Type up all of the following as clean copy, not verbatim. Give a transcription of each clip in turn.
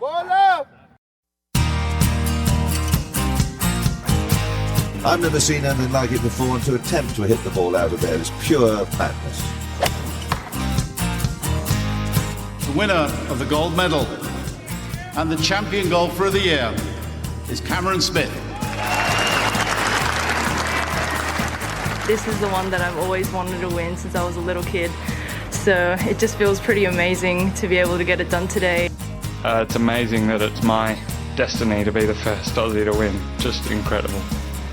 I've never seen anything like it before, and to attempt to hit the ball out of there is pure madness. The winner of the gold medal and the champion golfer of the year is Cameron Smith. This is the one that I've always wanted to win since I was a little kid. So it just feels pretty amazing to be able to get it done today. It's amazing that it's my destiny to be the first Aussie to win. Just incredible.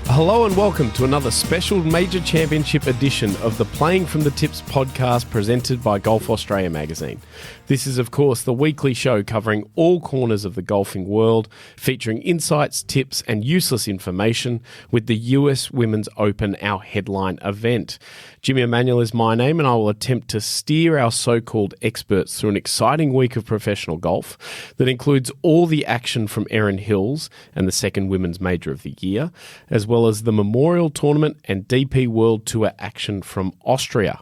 Hello and welcome to another special Major Championship edition of the Playing from the Tips podcast presented by Golf Australia magazine. This is, of course, the weekly show covering all corners of the golfing world, featuring insights, tips and useless information with the US Women's Open, our headline event. Jimmy Emanuel is my name, and I will attempt to steer our so-called experts through an exciting week of professional golf that includes all the action from Erin Hills and the second Women's Major of the year, as well as the Memorial Tournament and DP World Tour action from Austria.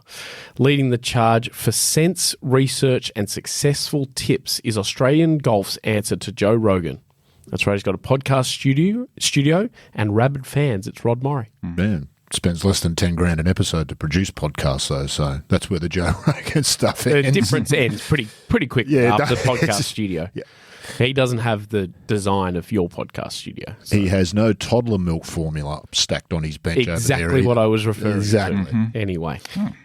Leading the charge for sense, research and successful tips is Australian golf's answer to Joe Rogan. That's right, he's got a podcast studio and rabid fans. It's Rod Murray. Man, spends less than 10 grand an episode to produce podcasts, though, so that's where the Joe Rogan stuff ends. The difference ends pretty quick after the podcast studio. Yeah. He doesn't have the design of your podcast studio. So. He has no toddler milk formula stacked on his bench over there. Exactly what I was referring to. Mm-hmm. Anyway.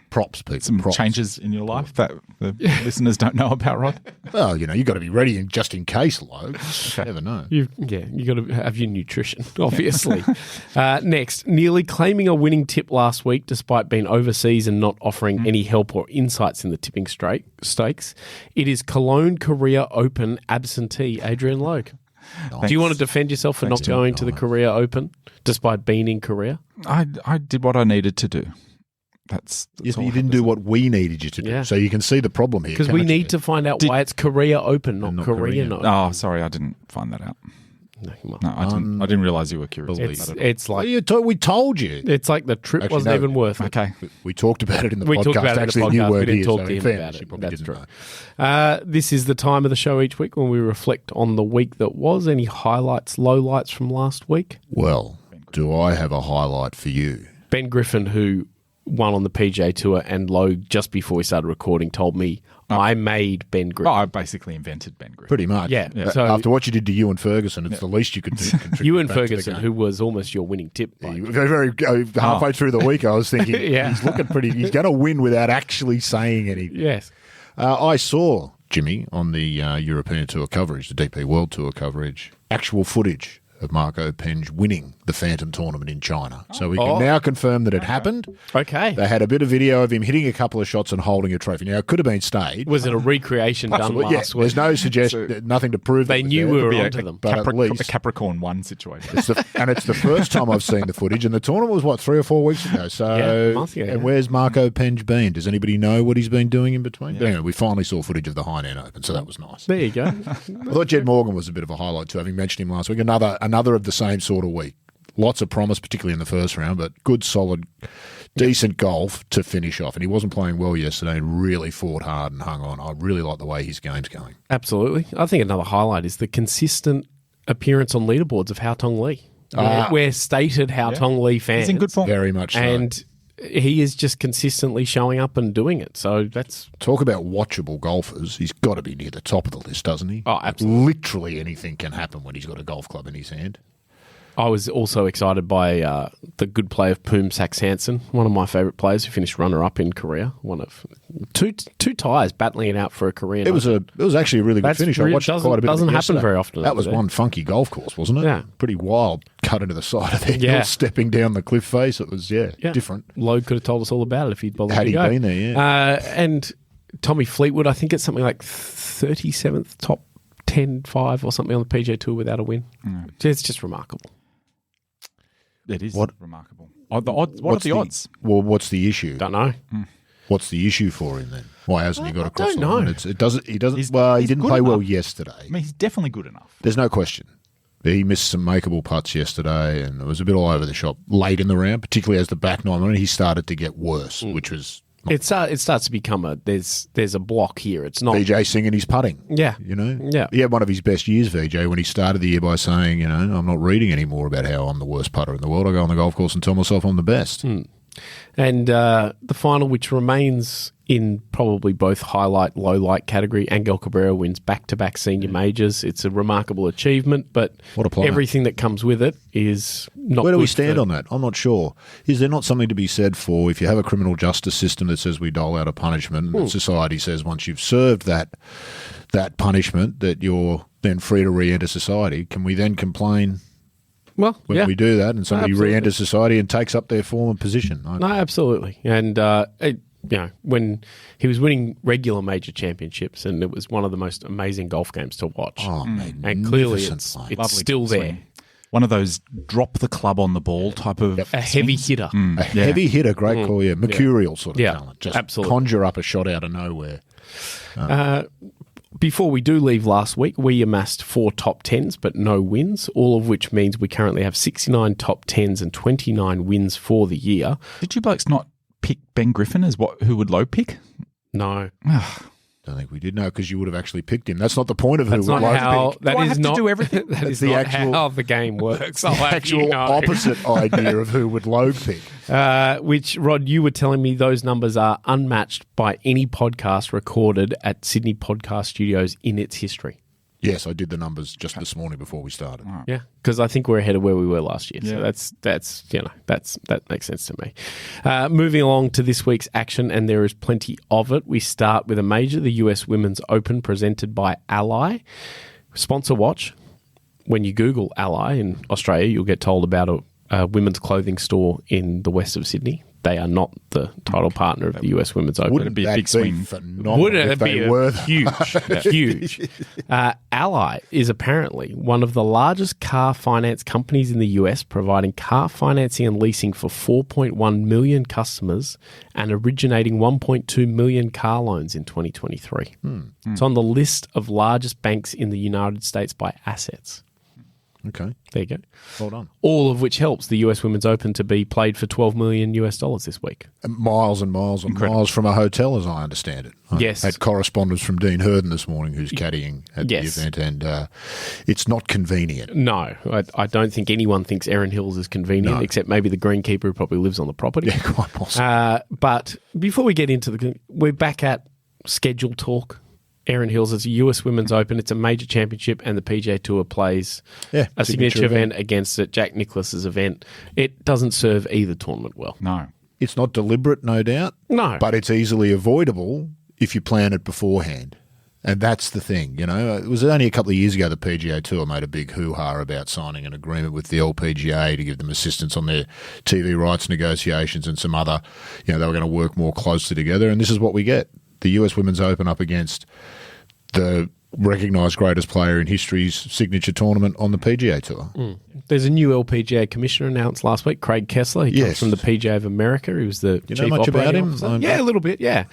Props, people. Some props. Changes in your life that the listeners don't know about, Rod? Well, you got to be ready just in case, Logue. You never know. You got to have your nutrition, obviously. Next, nearly claiming a winning tip last week despite being overseas and not offering any help or insights in the tipping stakes, it is Cologne Korea Open absentee Adrian Logue. Nice. Do you want to defend yourself for not going to the Korea Open despite being in Korea? I did what I needed to do. That's yes, but you didn't do what we needed you to do. Yeah. So you can see the problem here. Because we need to find out why it's Korea Open, not Korean Open. Oh, sorry, I didn't find that out. No, I didn't realise you were curious. It's like we told you. It's like the trip wasn't even worth it. Okay, we talked about it in the podcast. Actually, a new word we didn't here, talk to him about it. That's true. This is the time of the show each week when we reflect on the week that was. Any highlights, lowlights from last week? Well, do I have a highlight for you? Ben Griffin, who won on the PGA Tour, and Logue, just before we started recording, told me I made Ben Griffin. I basically invented Ben Griffin. Pretty much. Yeah. So after what you did to Ewan Ferguson, it's the least you could do. Ewan Ferguson, who was almost your winning tip. Very halfway through the week, I was thinking, he's looking pretty, he's going to win without actually saying anything. Yes. I saw, Jimmy, on the European Tour coverage, the DP World Tour coverage, actual footage of Marco Penge winning the Phantom Tournament in China. So we can now confirm that it happened. Okay. They had a bit of video of him hitting a couple of shots and holding a trophy. Now, it could have been staged. Was it a recreation done last week? There's no suggestion, nothing to prove they knew we were onto them. But at least, a Capricorn 1 situation. It's the first time I've seen the footage, and the tournament was, 3 or 4 weeks ago? So, a month ago, and where's Marco Penge been? Does anybody know what he's been doing in between? Yeah. But anyway, we finally saw footage of the Hainan Open, so that was nice. There you go. I thought Jed Morgan was a bit of a highlight too, having mentioned him last week. Another of the same sort of week. Lots of promise, particularly in the first round, but good, solid, decent golf to finish off. And he wasn't playing well yesterday and really fought hard and hung on. I really like the way his game's going. Absolutely. I think another highlight is the consistent appearance on leaderboards of Hao Tong Lee. We're stated Hao Tong Lee fans. He's in good form. Very much so. And he is just consistently showing up and doing it. So that's... Talk about watchable golfers. He's got to be near the top of the list, doesn't he? Oh, absolutely. Literally anything can happen when he's got a golf club in his hand. I was also excited by the good play of Poom Sax Hansen, one of my favourite players who finished runner-up in Korea. One of two ties battling it out for a Korean. It was actually a really good finish. I watched quite a bit. Doesn't happen very often. That was one funky golf course, wasn't it? Yeah, pretty wild. Cut into the side of the hill, stepping down the cliff face. It was different. Logue could have told us all about it if he'd bothered had to go. Had he been there, yeah. And Tommy Fleetwood, I think it's something like 37th top 10-5 or something on the PGA Tour without a win. It's just remarkable. It is remarkable. What are the odds? Well, what's the issue? Don't know. What's the issue for him then? Why hasn't he got across the line? He doesn't. He didn't play well yesterday. I mean, he's definitely good enough. There's no question. He missed some makeable putts yesterday, and it was a bit all over the shop late in the round, particularly as the back nine went. He started to get worse, which was It starts to become there's a block here. It's not VJ singing his putting. Yeah. Yeah. He had one of his best years, VJ, when he started the year by saying, I'm not reading anymore about how I'm the worst putter in the world. I go on the golf course and tell myself I'm the best. And the final, which remains in probably both highlight, low light category, Angel Cabrera wins back-to-back senior majors. It's a remarkable achievement, but What a player. everything that comes with it is not Where do we good stand for- on that? I'm not sure. Is there not something to be said for if you have a criminal justice system that says we dole out a punishment, and society says once you've served that punishment that you're then free to re-enter society? Can we then complain Well, when yeah. we do that and somebody Absolutely. re-enters society and takes up their former position? No, absolutely. And, when he was winning regular major championships, and it was one of the most amazing golf games to watch. Oh, and clearly magnificent play. it's Lovely still there. swing. One of those drop the club on the ball type of A heavy swings. hitter. A heavy hitter, great call, mercurial sort of Yeah, talent. Just absolutely. conjure up a shot out of nowhere. Before we do leave last week, we amassed 4 top 10s, but no wins, all of which means we currently have 69 top 10s and 29 wins for the year. Did you blokes not pick Ben Griffin as who would low pick? No. Don't think we did know because you would have actually picked him. That's not the point of That's who would not like how. to pick. That Do I is have to not do everything? That is the not actual- how the game works. The actual opposite idea of who would low pick. Which, Rod, you were telling me those numbers are unmatched by any podcast recorded at Sydney Podcast Studios in its history. Yes, I did the numbers just this morning before we started. Yeah, because I think we're ahead of where we were last year. Yeah. So that makes sense to me. Moving along to this week's action, and there is plenty of it. We start with a major, the US Women's Open, presented by Ally. Sponsor watch. When you Google Ally in Australia, you'll get told about a women's clothing store in the west of Sydney. They are not the title partner of the US Women's Open. Wouldn't be a that big swing. phenomenal Wouldn't if it be they were? huge? Ally is apparently one of the largest car finance companies in the US, providing car financing and leasing for 4.1 million customers and originating 1.2 million car loans in 2023. It's on the list of largest banks in the United States by assets. Okay, There you go. well done. All of which helps the US Women's Open to be played for $12 million this week. Miles and miles and miles from a hotel, as I understand it. I Yes. had correspondence from Dean Herden this morning, who's caddying at Yes. the event, and it's not convenient. No, I don't think anyone thinks Erin Hills is convenient, No. except maybe the greenkeeper who probably lives on the property. Yeah, quite possible. But before we get into we're back at schedule talk. Erin Hills, it's a US Women's Open. It's a major championship, and the PGA Tour plays Yeah, a signature event event. against it, Jack Nicklaus's event. It doesn't serve either tournament well. No. It's not deliberate, no doubt. No. But it's easily avoidable if you plan it beforehand. And that's the thing, It was only a couple of years ago the PGA Tour made a big hoo-ha about signing an agreement with the LPGA to give them assistance on their TV rights negotiations and some other, they were going to work more closely together. And this is what we get. The US Women's Open up against the recognised greatest player in history's signature tournament on the PGA Tour. There's a new LPGA commissioner announced last week, Craig Kessler. He comes Yes. from the PGA of America. He was the You know chief much about operating him? officer. Yeah, a little bit, yeah.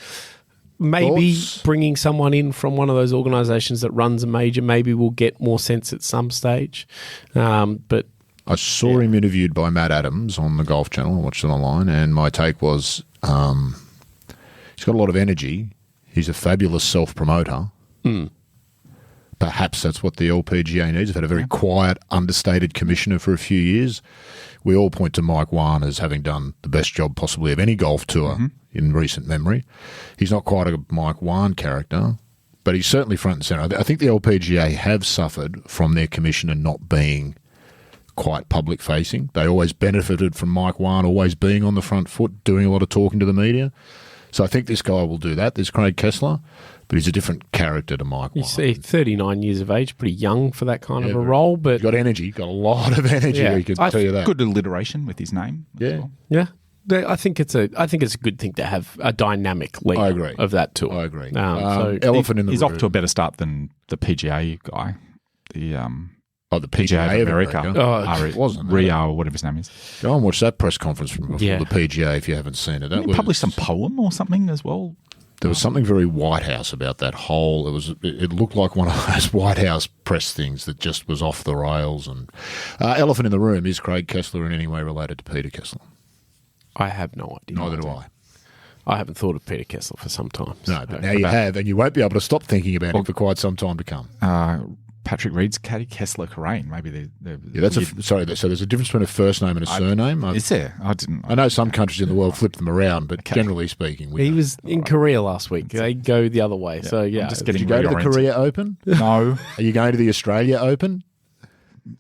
Maybe Thoughts? bringing someone in from one of those organisations that runs a major, maybe we'll get more sense at some stage. But I saw him interviewed by Matt Adams on the Golf Channel. I watched it online, and my take was he's got a lot of energy. He's a fabulous self-promoter. Perhaps that's what the LPGA needs. They've had a very quiet, understated commissioner for a few years. We all point to Mike Wan as having done the best job possibly of any golf tour in recent memory. He's not quite a Mike Wan character, but he's certainly front and centre. I think the LPGA have suffered from their commissioner not being quite public-facing. They always benefited from Mike Wan always being on the front foot, doing a lot of talking to the media. So I think this guy will do that. There's Craig Kessler, but he's a different character to Mike you Wan. see, 39 years of age, pretty young for that kind of a role. But He's got energy, got a lot of energy, Yeah. I can tell you that. Good alliteration with his name. as Yeah. well. yeah, I think it's a good thing to have a dynamic leader I agree. of that tour. I agree. So Elephant in the He's room. off to a better start than the PGA guy. The the PGA of America. It wasn't. Rio or whatever his name is. Go and watch that press conference from before Yeah. the PGA if you haven't seen it. That He was, published some poem or something as well. There was something very White House about that whole. It looked like one of those White House press things that just was off the rails. And elephant in the room, is Craig Kessler in any way related to Peter Kessler? I have no idea. Neither do I. I haven't thought of Peter Kessler for some time. No, but now you have, and you won't be able to stop thinking about him for quite some time to come. Patrick Reed's caddy, Kessler Carrain. Maybe they're so there's a difference between a first name and a surname. Is there? I know some countries in the world flip them around, but generally speaking, he was in Korea last week. They go the other way. Yeah. So yeah, did you go to the Korea Open? No. Are you going to the Australia Open?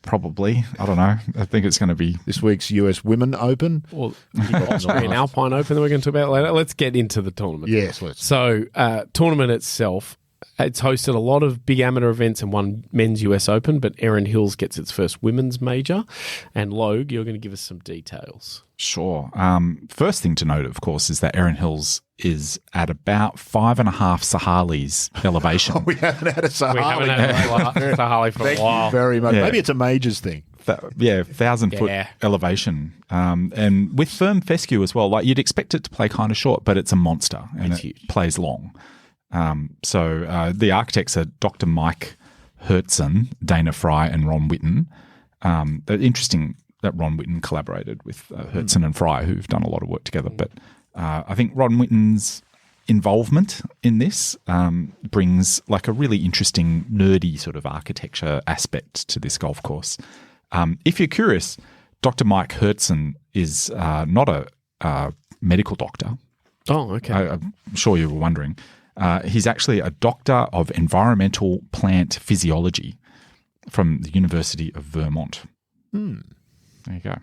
Probably. I don't know. I think it's going to be this week's US Women Open. Well, Austrian Alpine Open that we're going to talk about later. Let's get into the tournament. Yes, let's. So, tournament itself, it's hosted a lot of big amateur events and one men's US Open, but Erin Hills gets its first women's major. And Logue, you're going to give us some details. Sure. First thing to note, of course, is that Erin Hills is at about 5.5 Sahalis elevation. We haven't had a Sahali. We haven't had a Sahali for a while. Thank you very much. Yeah. Maybe it's a majors thing. 1,000-foot elevation. And with firm fescue as well. Like you'd expect it to play kind of short, but it's a monster and it plays long. So the architects are Dr. Mike Hertzen, Dana Fry, and Ron Whitten. Interesting that Ron Whitten collaborated with Hertzen and Fry, who've done a lot of work together. But I think Ron Whitten's involvement in this brings like a really interesting, nerdy sort of architecture aspect to this golf course. If you're curious, Dr. Mike Hertzen is not a medical doctor. Oh, okay. I'm sure you were wondering. He's actually a doctor of environmental plant physiology from the University of Vermont. There you go.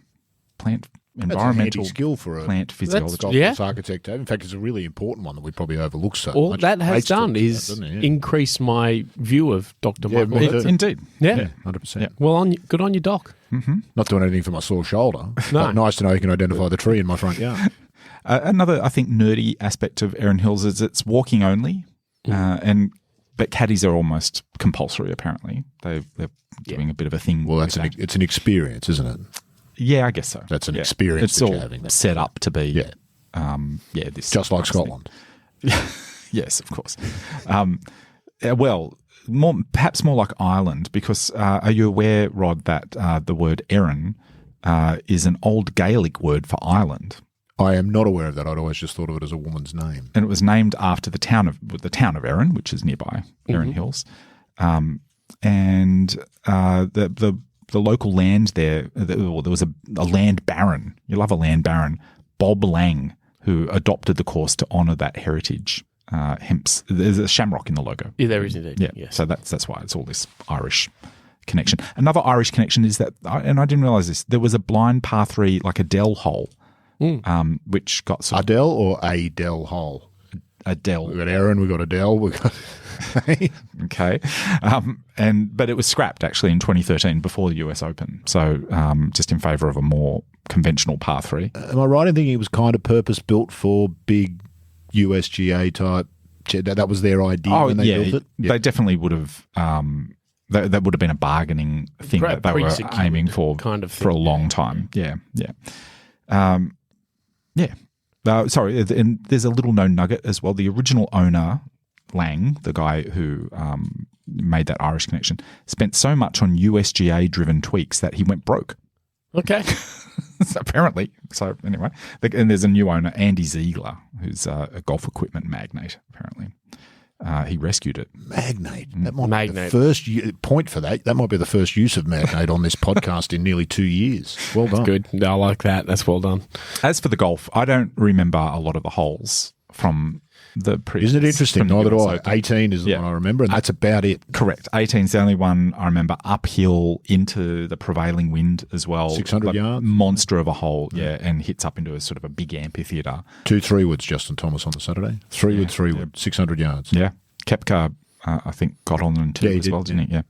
Environmental skill for a plant physiology. Golf architect. In fact, it's a really important one that we probably overlook so all much. that has done is increase my view of Dr. Mike Hertzen. Indeed. Yeah. 100%. Yeah. Well, good on you, Doc. Mm-hmm. Not doing anything for my sore shoulder. No. But nice to know you can identify the tree in my front yard. Another, I think, nerdy aspect of Erin Hills is it's walking only, but caddies are almost compulsory. Apparently, they're doing a bit of a thing. Well, it's an experience, isn't it? Yeah, I guess so. That's an experience. It's all set up to be. This just like Scotland. Yes, of course. Well, perhaps more like Ireland, because are you aware, Rod, that the word Erin is an old Gaelic word for Ireland? I am not aware of that. I'd always just thought of it as a woman's name. And it was named after the town of Erin, which is nearby, Erin Hills. And the local land there was a land baron. You love a land baron, Bob Lang, who adopted the course to honour that heritage. Hence, there's a shamrock in the logo. Yeah, there is indeed. Yeah, yes. So that's why it's all this Irish connection. Another Irish connection is that, and I didn't realise this, there was a blind par 3, like a Dell hole. Which got sort of Adele or Adele hole? Adele. We've got Erin, we've got Adele, we've got okay. But it was scrapped actually in 2013 before the US Open. So just in favour of a more conventional par 3. Am I right in thinking it was kind of purpose built for big USGA type? That was their idea when they built it? They definitely would have. That would have been a bargaining thing that they were aiming for kind of for a long time. Yeah. Sorry, and there's a little known nugget as well. The original owner, Lang, the guy who made that Irish connection, spent so much on USGA-driven tweaks that he went broke. Okay. Apparently. So anyway, and there's a new owner, Andy Ziegler, who's a golf equipment magnate, apparently. He rescued it. Magnate. That might be the first point for that. That might be the first use of magnate on this podcast in nearly 2 years. Well done. That's good. I like that. That's well done. As for the golf, I don't remember a lot of the holes from the previous. Isn't it interesting? Neither do I. 18 is the one I remember, and that's about it. Correct. 18 is the only one I remember uphill into the prevailing wind as well. 600 yards? Monster of a hole, and hits up into a sort of a big amphitheatre. 2 3-woods, Justin Thomas on the Saturday. 3-wood, 600 yards. Yeah. Kepka, I think, got on them too as well, didn't he? Yeah.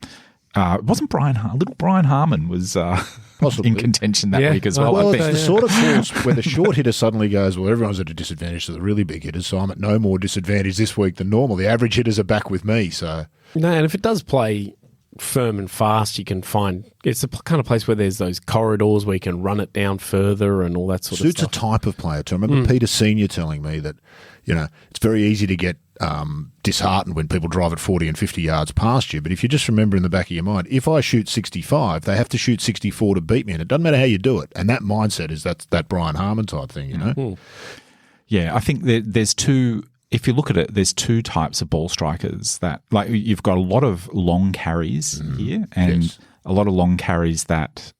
It wasn't little Brian Harmon was in contention that week as well. Well, it's the sort of course where the short hitter suddenly goes, well, everyone's at a disadvantage to the really big hitters, so I'm at no more disadvantage this week than normal. The average hitters are back with me, so... No, and if it does play firm and fast, you can find... It's the kind of place where there's those corridors where you can run it down further and all that sort of stuff. Suits a type of player too. I remember Peter Senior telling me that, it's very easy to get disheartened when people drive at 40 and 50 yards past you. But if you just remember in the back of your mind, if I shoot 65, they have to shoot 64 to beat me. And it doesn't matter how you do it. And that mindset is that Brian Harmon type thing, Yeah, I think there's two. If you look at it, there's two types of ball strikers that, like, you've got a lot of long carries here, and a lot of long carries that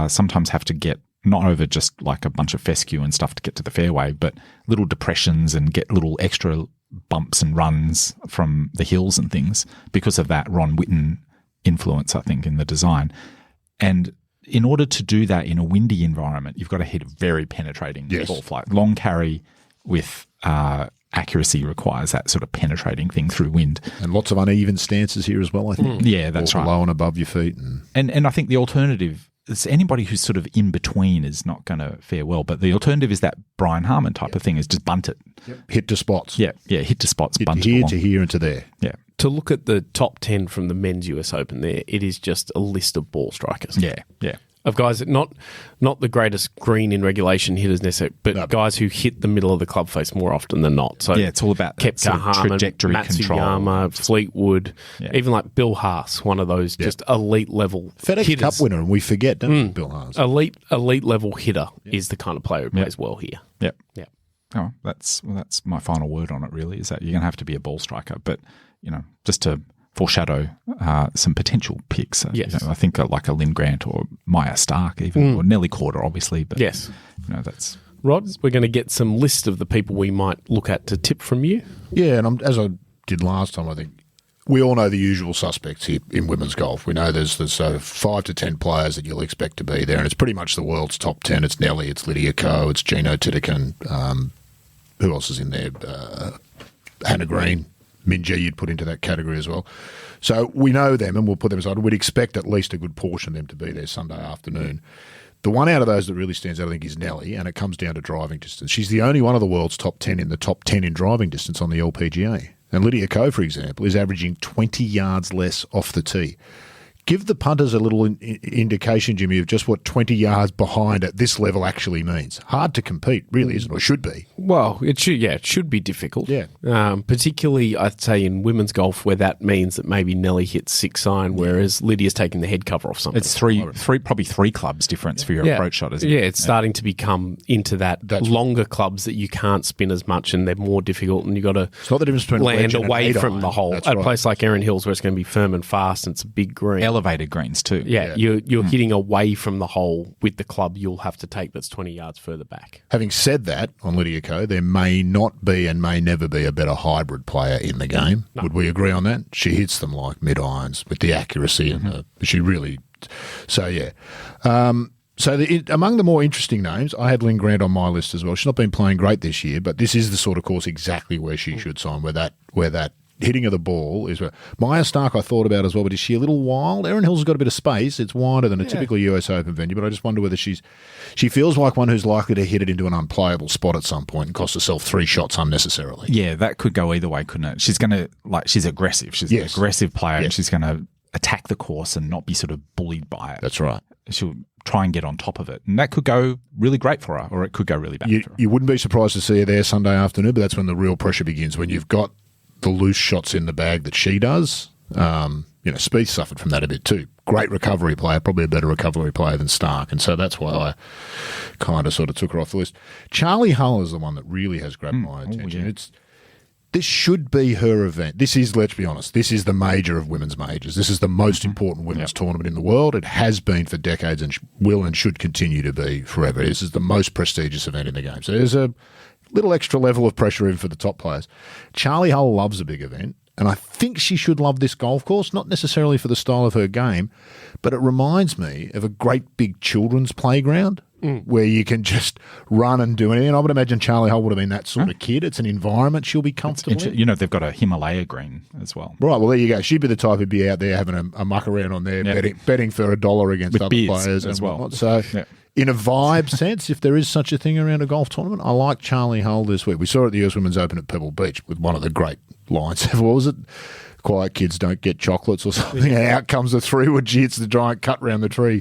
sometimes have to get not over just like a bunch of fescue and stuff to get to the fairway, but little depressions and get little extra bumps and runs from the hills and things because of that Ron Whitten influence, I think, in the design. And in order to do that in a windy environment, you've got to hit a very penetrating ball flight. Long carry with accuracy requires that sort of penetrating thing through wind. And lots of uneven stances here as well, I think. Yeah, that's right. Below and above your feet. And I think the alternative is anybody who's sort of in between is not going to fare well. But the alternative is that Brian Harman type of thing, is just bunt it. Hit to spots. Yeah, hit to spots, hit bunt here along. to here and to there. Yeah. To look at the top 10 from the men's US Open there, it is just a list of ball strikers. Yeah, yeah. Of guys that not the greatest green in regulation hitters necessarily, but guys who hit the middle of the club face more often than not. So yeah, it's all about that Koepka, sort of Harman, trajectory Matsuyama, control. Fleetwood, even like Bill Haas, one of those just elite level FedEx hitters. Cup winner, and we forget, don't we, Bill Haas? Elite level hitter is the kind of player who plays well here. Yep. Yeah. Oh, that's my final word on it, really, is that you're going to have to be a ball striker. But, just to foreshadow some potential picks. Yes. I think like a Lynn Grant or Maya Stark even, or Nelly Corder, obviously. But, yes. That's... Rod, we're going to get some list of the people we might look at to tip from you. Yeah, and as I did last time, I think we all know the usual suspects here in women's golf. We know there's 5 to 10 players that you'll expect to be there, and it's pretty much the world's top 10. It's Nelly, it's Lydia Ko, it's Gino Titikin. Who else is in there? Hannah Green. Minjee you'd put into that category as well. So we know them and we'll put them aside. We'd expect at least a good portion of them to be there Sunday afternoon. The one out of those that really stands out, I think, is Nelly, and it comes down to driving distance. She's the only one of the world's top 10 in the top 10 in driving distance on the LPGA. And Lydia Ko, for example, is averaging 20 yards less off the tee. Give the punters a little indication, Jimmy, of just what 20 yards behind at this level actually means. Hard to compete, really, isn't it? Or should be. Well, it should be difficult. Yeah. Particularly, I'd say, in women's golf, where that means that maybe Nelly hits 6-iron, whereas Lydia's taking the head cover off something. It's probably three clubs difference for your approach shot, isn't it? Yeah, it's starting to become into that's longer clubs that you can't spin as much and they're more difficult, and you've got to it's not the difference between land and away from iron. the hole. That's At a right. place like Erin Hills, where it's going to be firm and fast and it's a big green. Elevated greens too. Yeah, you're hitting away from the hole with the club you'll have to take that's 20 yards further back. Having said that, on Lydia Ko, there may not be and may never be a better hybrid player in the game. No. Would we agree on that? She hits them like mid-irons with the accuracy and she really... So, yeah. Among the more interesting names, I had Lynn Grant on my list as well. She's not been playing great this year, but this is the sort of course exactly where she should sign, where that hitting of the ball is where... Maya Stark I thought about as well, but is she a little wild? Erin Hills has got a bit of space. It's wider than a typical US Open venue, but I just wonder whether she feels like one who's likely to hit it into an unplayable spot at some point and cost herself 3 shots unnecessarily. Yeah, that could go either way, couldn't it? She's going to, she's aggressive. She's an aggressive player and she's going to attack the course and not be sort of bullied by it. That's right. She'll try and get on top of it. And that could go really great for her, or it could go really bad for her. You wouldn't be surprised to see her there Sunday afternoon, but that's when the real pressure begins, when you've got the loose shots in the bag that she does. Spieth suffered from that a bit too. Great recovery player, probably a better recovery player than Stark, and so that's why I kind of sort of took her off the list. Charlie Hull is the one that really has grabbed my attention. Yeah. This should be her event. This is, let's be honest, this is the major of women's majors. This is the most important women's tournament in the world. It has been for decades and will and should continue to be forever. This is the most prestigious event in the game. So there's a little extra level of pressure in for the top players. Charlie Hull loves a big event, and I think she should love this golf course, not necessarily for the style of her game, but it reminds me of a great big children's playground where you can just run and do anything. And I would imagine Charlie Hull would have been that sort of kid. It's an environment she'll be comfortable in. They've got a Himalaya green as well. Right, well, there you go. She'd be the type who'd be out there having a muck around on there, betting for $1 against with other beers players as well. Whatnot. So in a vibe sense, if there is such a thing around a golf tournament, I like Charlie Hull this week. We saw it at the US Women's Open at Pebble Beach with one of the great lines. What was it? Quiet kids don't get chocolates or something. And out comes the 3-wood. She hits the giant cut round the tree.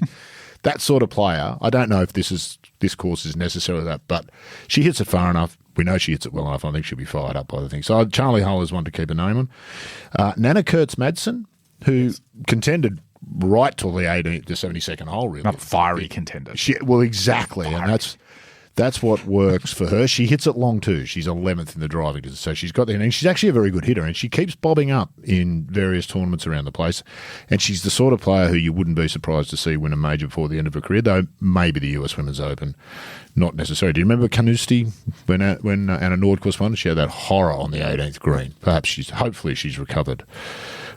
That sort of player, I don't know if this course is necessarily that, but she hits it far enough. We know she hits it well enough. I think she'll be fired up by the thing. So Charlie Hull is one to keep a name on. Nana Kurtz-Madsen, who contended right till the 72nd hole, really. Not fiery contender. Well, exactly. Fiery. And That's what works for her. She hits it long too. She's 11th in the driving distance, so she's got the innings. She's actually a very good hitter, and she keeps bobbing up in various tournaments around the place. And she's the sort of player who you wouldn't be surprised to see win a major before the end of her career, though maybe the US Women's Open, not necessarily. Do you remember Canusti when Anna Nordquist won? She had that horror on the 18th green. Hopefully she's recovered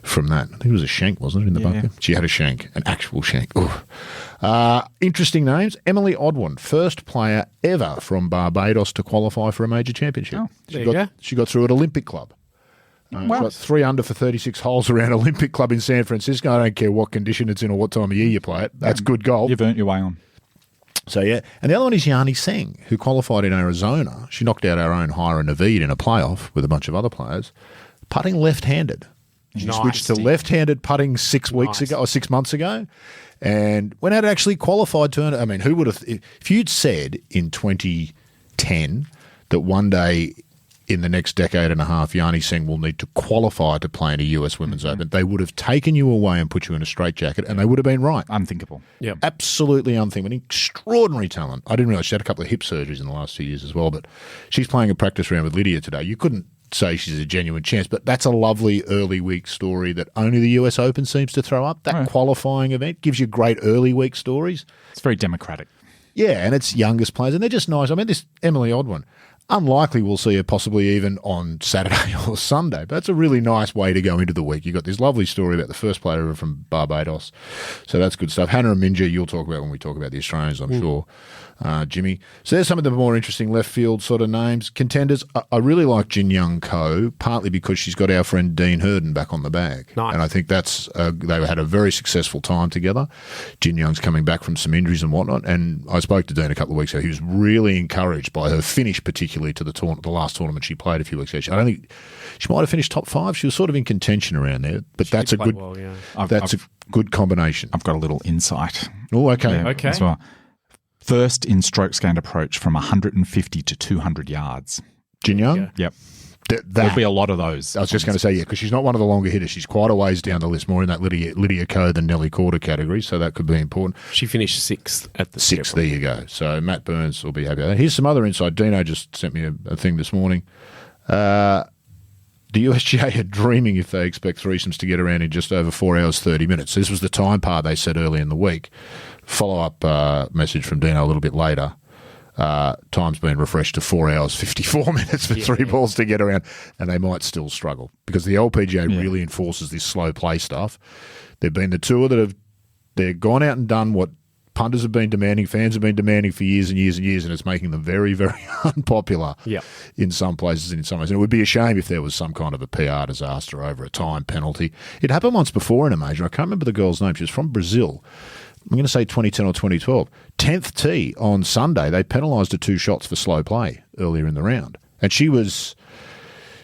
from that. I think it was a shank, wasn't it, in the bunker? She had a shank, an actual shank. Interesting names. Emily Odwin, first player ever from Barbados to qualify for a major championship. Oh, she got through at Olympic Club. She got 3 under for 36 holes around Olympic Club in San Francisco. I don't care what condition it's in or what time of year you play it. That's good golf. You've earned your way on. So, yeah. And the other one is Yani Singh, who qualified in Arizona. She knocked out our own Hira Naveed in a playoff with a bunch of other players, putting left-handed. She switched to left-handed putting 6 months ago, and when it actually qualified to. I mean, who would have? If you'd said in 2010 that one day in the next decade and a half, Yani Singh will need to qualify to play in a US Women's Open, they would have taken you away and put you in a straitjacket, and they would have been right. Unthinkable. Yeah, absolutely unthinkable. Extraordinary talent. I didn't realise she had a couple of hip surgeries in the last 2 years as well, but she's playing a practice round with Lydia today. You couldn't say she's a genuine chance, but that's a lovely early week story that only the US Open seems to throw up. That qualifying event gives you great early week stories. It's very democratic. Yeah, and it's youngest players, and they're just nice. I mean, this Emily Odwin, unlikely we'll see her possibly even on Saturday or Sunday, but that's a really nice way to go into the week. You've got this lovely story about the first player ever from Barbados, so that's good stuff. Hannah Aminja, you'll talk about when we talk about the Australians, I'm sure. Jimmy. So there's some of the more interesting left field sort of names. Contenders, I really like Jin Young Ko, partly because she's got our friend Dean Herden back on the bag. Nice. And I think that's they had a very successful time together. Jin Young's coming back from some injuries and whatnot, and I spoke to Dean a couple of weeks ago. He was really encouraged by her finish, particularly to the last tournament she played a few weeks ago. I don't think she might have finished top 5. She was sort of in contention around there, but that's a good a good combination. I've got a little insight. Oh, okay. Yeah, okay. As well. First in strokes gained approach from 150 to 200 yards. Jin Young? Yep. There'll be a lot of those. I was just going to say, because she's not one of the longer hitters. She's quite a ways down the list, more in that Lydia Ko than Nelly Corder category, so that could be important. She finished 6th at the 6th, there you go. So Matt Burns will be happy with that. Here's some other insight. Dino just sent me a thing this morning. The USGA are dreaming if they expect threesomes to get around in just over 4 hours, 30 minutes. This was the time part they said early in the week. Follow-up message from Dino a little bit later. Time's been refreshed to 4 hours, 54 minutes for three balls to get around, and they might still struggle because the LPGA really enforces this slow play stuff. There've been the tour that they've gone out and done what punters have been demanding, fans have been demanding for years and years and years, and it's making them very, very unpopular in some places and in some ways. And it would be a shame if there was some kind of a PR disaster over a time penalty. It happened once before in a major. I can't remember the girl's name. She was from Brazil. I'm going to say 2010 or 2012. 10th tee on Sunday, they penalised her 2 shots for slow play earlier in the round. And she was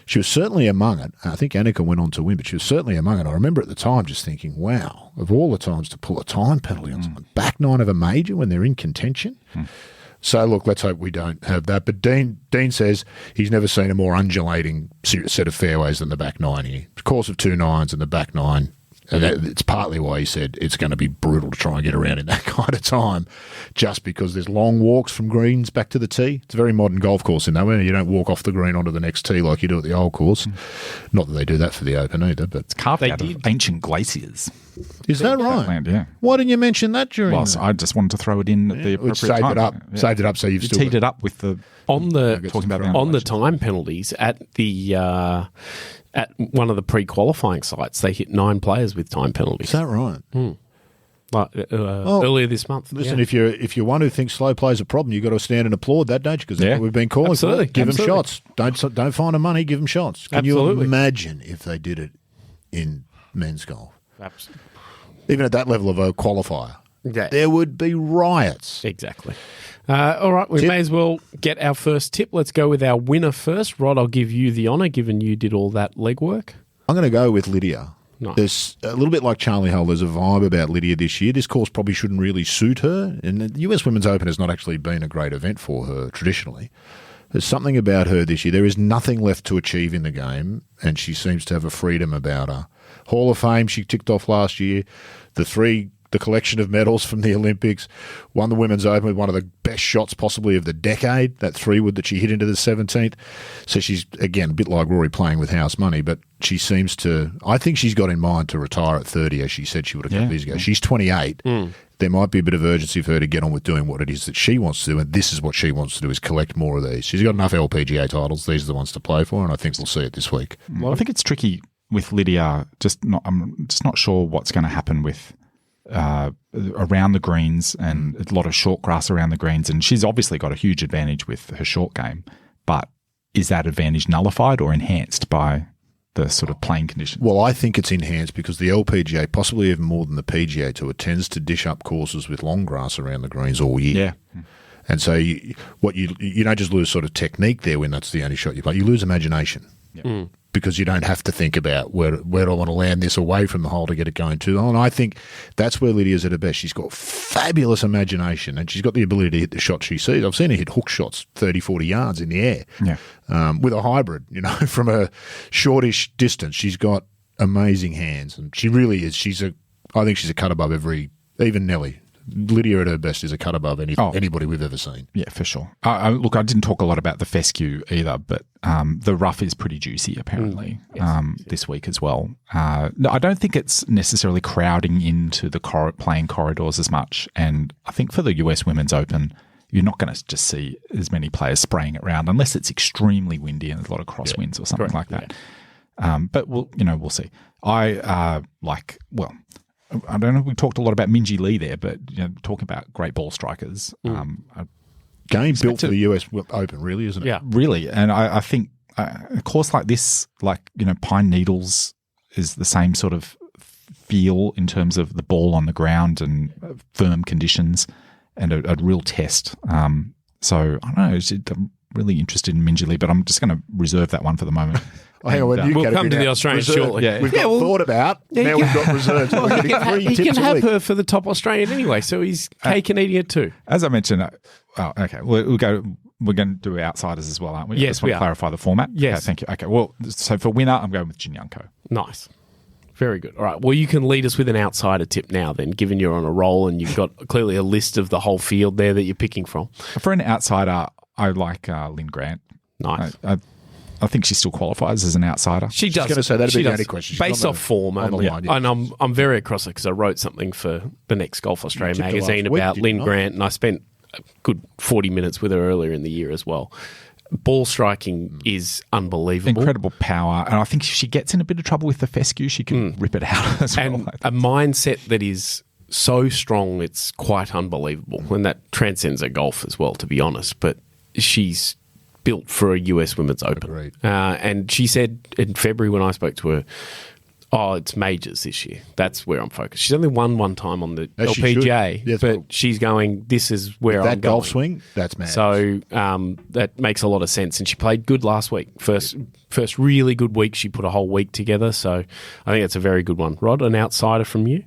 certainly among it. I think Annika went on to win, but she was certainly among it. I remember at the time just thinking, wow, of all the times to pull a time penalty on someone, back 9 of a major when they're in contention. So, look, let's hope we don't have that. But Dean says he's never seen a more undulating set of fairways than the back 9 here. Of course, of 2 9s and the back 9. And it's partly why he said it's going to be brutal to try and get around in that kind of time, just because there's long walks from greens back to the tee. It's a very modern golf course in that way. You don't walk off the green onto the next tee like you do at the old course. Not that they do that for the Open either, but it's carved out of ancient glaciers. Is that right? Land, yeah. Why didn't you mention that during? Well, I just wanted to throw it in at the appropriate time. Saved it up. So you've still teed it up with the on the time penalties at the. At one of the pre-qualifying sites, they hit 9 players with time penalties. Is that right? Earlier this month. Listen, if you're one who thinks slow play is a problem, you've got to stand and applaud that, don't you? Because that's what we've been calling for. Give them shots. Don't find them money. Give them shots. Can you imagine if they did it in men's golf? Absolutely. Even at that level of a qualifier, there would be riots. Exactly. All right, we may as well get our first tip. Let's go with our winner first. Rod, I'll give you the honour, given you did all that legwork. I'm going to go with Lydia. Nice. There's a little bit like Charlie Hull. There's a vibe about Lydia this year. This course probably shouldn't really suit her. And the US Women's Open has not actually been a great event for her traditionally. There's something about her this year. There is nothing left to achieve in the game, and she seems to have a freedom about her. Hall of Fame she ticked off last year. The 3 the collection of medals from the Olympics, won the Women's Open with one of the best shots possibly of the decade, that 3-wood that she hit into the 17th. So she's, again, a bit like Rory playing with house money, but she seems to, I think she's got in mind to retire at 30, as she said she would a couple of years ago. She's 28. There might be a bit of urgency for her to get on with doing what it is that she wants to do, and this is what she wants to do, is collect more of these. She's got enough LPGA titles. These are the ones to play for, and I think we'll see it this week. I think it's tricky with Lydia. I'm just not sure what's going to happen with around the greens, and a lot of short grass around the greens. And she's obviously got a huge advantage with her short game, but is that advantage nullified or enhanced by the sort of playing conditions? Well, I think it's enhanced because the LPGA, possibly even more than the PGA Tour, tends to dish up courses with long grass around the greens all year. Yeah. And so you don't just lose sort of technique there when that's the only shot you play. You lose imagination. Yeah. Because you don't have to think about where do I want to land this away from the hole to get it going too long. And I think that's where Lydia's at her best. She's got fabulous imagination, and she's got the ability to hit the shot she sees. I've seen her hit hook shots 30, 40 yards in the air with a hybrid, from a shortish distance. She's got amazing hands, and she really is. I think she's a cut above even Nelly. Lydia at her best is a cut above anybody we've ever seen. Yeah, for sure. Look, I didn't talk a lot about the fescue either, but the rough is pretty juicy apparently this week as well. No, I don't think it's necessarily crowding into the playing corridors as much. And I think for the US Women's Open, you're not going to just see as many players spraying it around unless it's extremely windy and there's a lot of crosswinds or something like that. Yeah. But we'll see. I don't know. We talked a lot about Minjee Lee there, but talking about great ball strikers. Game built for the US Open, really, isn't it? Yeah, really. And I think a course like this, Pine Needles, is the same sort of feel in terms of the ball on the ground and firm conditions and a real test. So I don't know. I'm really interested in Minjee Lee, but I'm just going to reserve that one for the moment. Hang on, we'll come to the Australians shortly. Yeah. We've got thought about. Now we've got reserves. He can have her for the top Australian anyway, so he's cake and eating it too. As I mentioned, okay, we'll go. We're going to do outsiders as well, aren't we? Yes, we are. Clarify the format. Yes, okay, thank you. Okay, well, so for winner, I'm going with Jin Young Ko. Nice. Very good. All right. Well, you can lead us with an outsider tip now then, given you're on a roll and you've got clearly a list of the whole field there that you're picking from. For an outsider, I like Lynn Grant. Nice. I think she still qualifies as an outsider. She does. I was going to say that'd be the only question. Based off form only. Line, yeah. And I'm very across it because I wrote something for the next Golf Australia magazine about Lynn Grant, and I spent a good 40 minutes with her earlier in the year as well. Ball striking is unbelievable. Incredible power. And I think if she gets in a bit of trouble with the fescue, she can rip it out as well. And a mindset that is so strong, it's quite unbelievable. And that transcends her golf as well, to be honest. But she's built for a US Women's Open. And she said in February when I spoke to her, it's majors this year. That's where I'm focused. She's only won one time on the LPGA, but she's going, this is where I'm going. That golf swing, that's mad. So that makes a lot of sense. And she played good last week. First really good week. She put a whole week together. So I think it's a very good one. Rod, an outsider from you?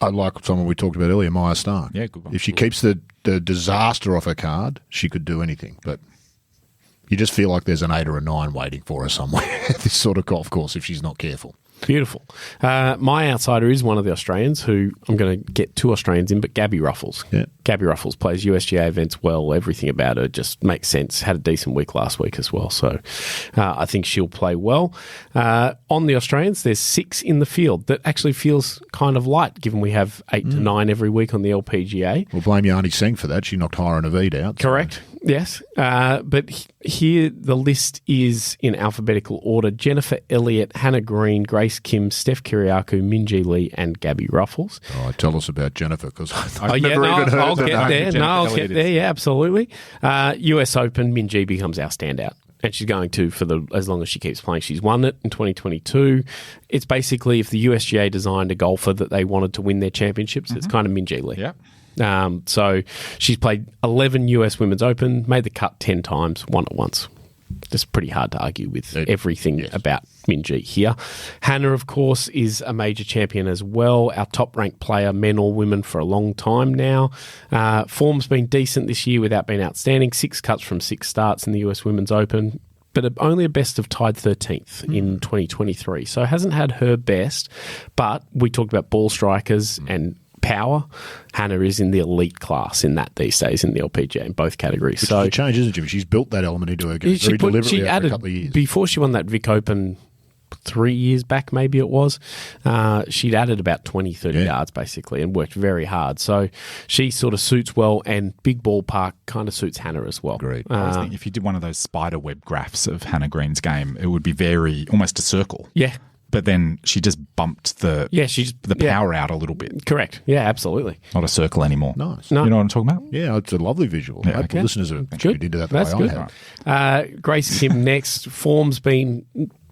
I like someone we talked about earlier, Maya Stark. Yeah, good one. If she keeps the disaster off her card, she could do anything. But you just feel like there's an 8 or a 9 waiting for her somewhere at this sort of golf course if she's not careful. Beautiful. My outsider is one of the Australians who I'm going to get 2 Australians in, but Gabby Ruffles. Yeah. Gabby Ruffles plays USGA events well. Everything about her just makes sense. Had a decent week last week as well. So I think she'll play well. On the Australians, there's 6 in the field. That actually feels kind of light given we have 8 to 9 every week on the LPGA. We'll blame Yanni Singh for that. She knocked Hiron Avid out. Correct. Yes. But here the list is in alphabetical order. Jennifer Elliott, Hannah Green, Grace Kim, Steph Kiriakou, Minjee Lee and Gabby Ruffles. Oh, tell us about Jennifer because I've never even heard I'll of get there. No, I'll get there. Yeah, absolutely. US Open, Minjee becomes our standout. And she's going to for as long as she keeps playing. She's won it in 2022. It's basically if the USGA designed a golfer that they wanted to win their championships, it's kind of Minjee Lee. Yeah. So she's played 11 US Women's Open, made the cut 10 times, won it once. Just pretty hard to argue with everything about Minjee here. Hannah, of course, is a major champion as well. Our top-ranked player, men or women, for a long time now. Form's been decent this year without being outstanding. 6 cuts from 6 starts in the US Women's Open, but only a best of tied 13th in 2023. So hasn't had her best, but we talked about ball strikers and power. Hannah is in the elite class in that these days in the LPGA in both categories. Which so is a change, isn't it, Jimmy? She's built that element into her game very deliberately over a couple of years. Before she won that Vic Open 3 years back, maybe it was, she'd added about 20, 30 yards basically and worked very hard. So she sort of suits well, and big ballpark kind of suits Hannah as well. Agreed. I was thinking if you did one of those spider web graphs of Hannah Green's game, it would be very almost a circle. Yeah. But then she just bumped the power out a little bit. Correct. Yeah, absolutely. Not a circle anymore. Nice. No. You know what I'm talking about? Yeah, it's a lovely visual. I hope the listeners are tuned into that the That's way good. I have. Grace Kim next. Form's been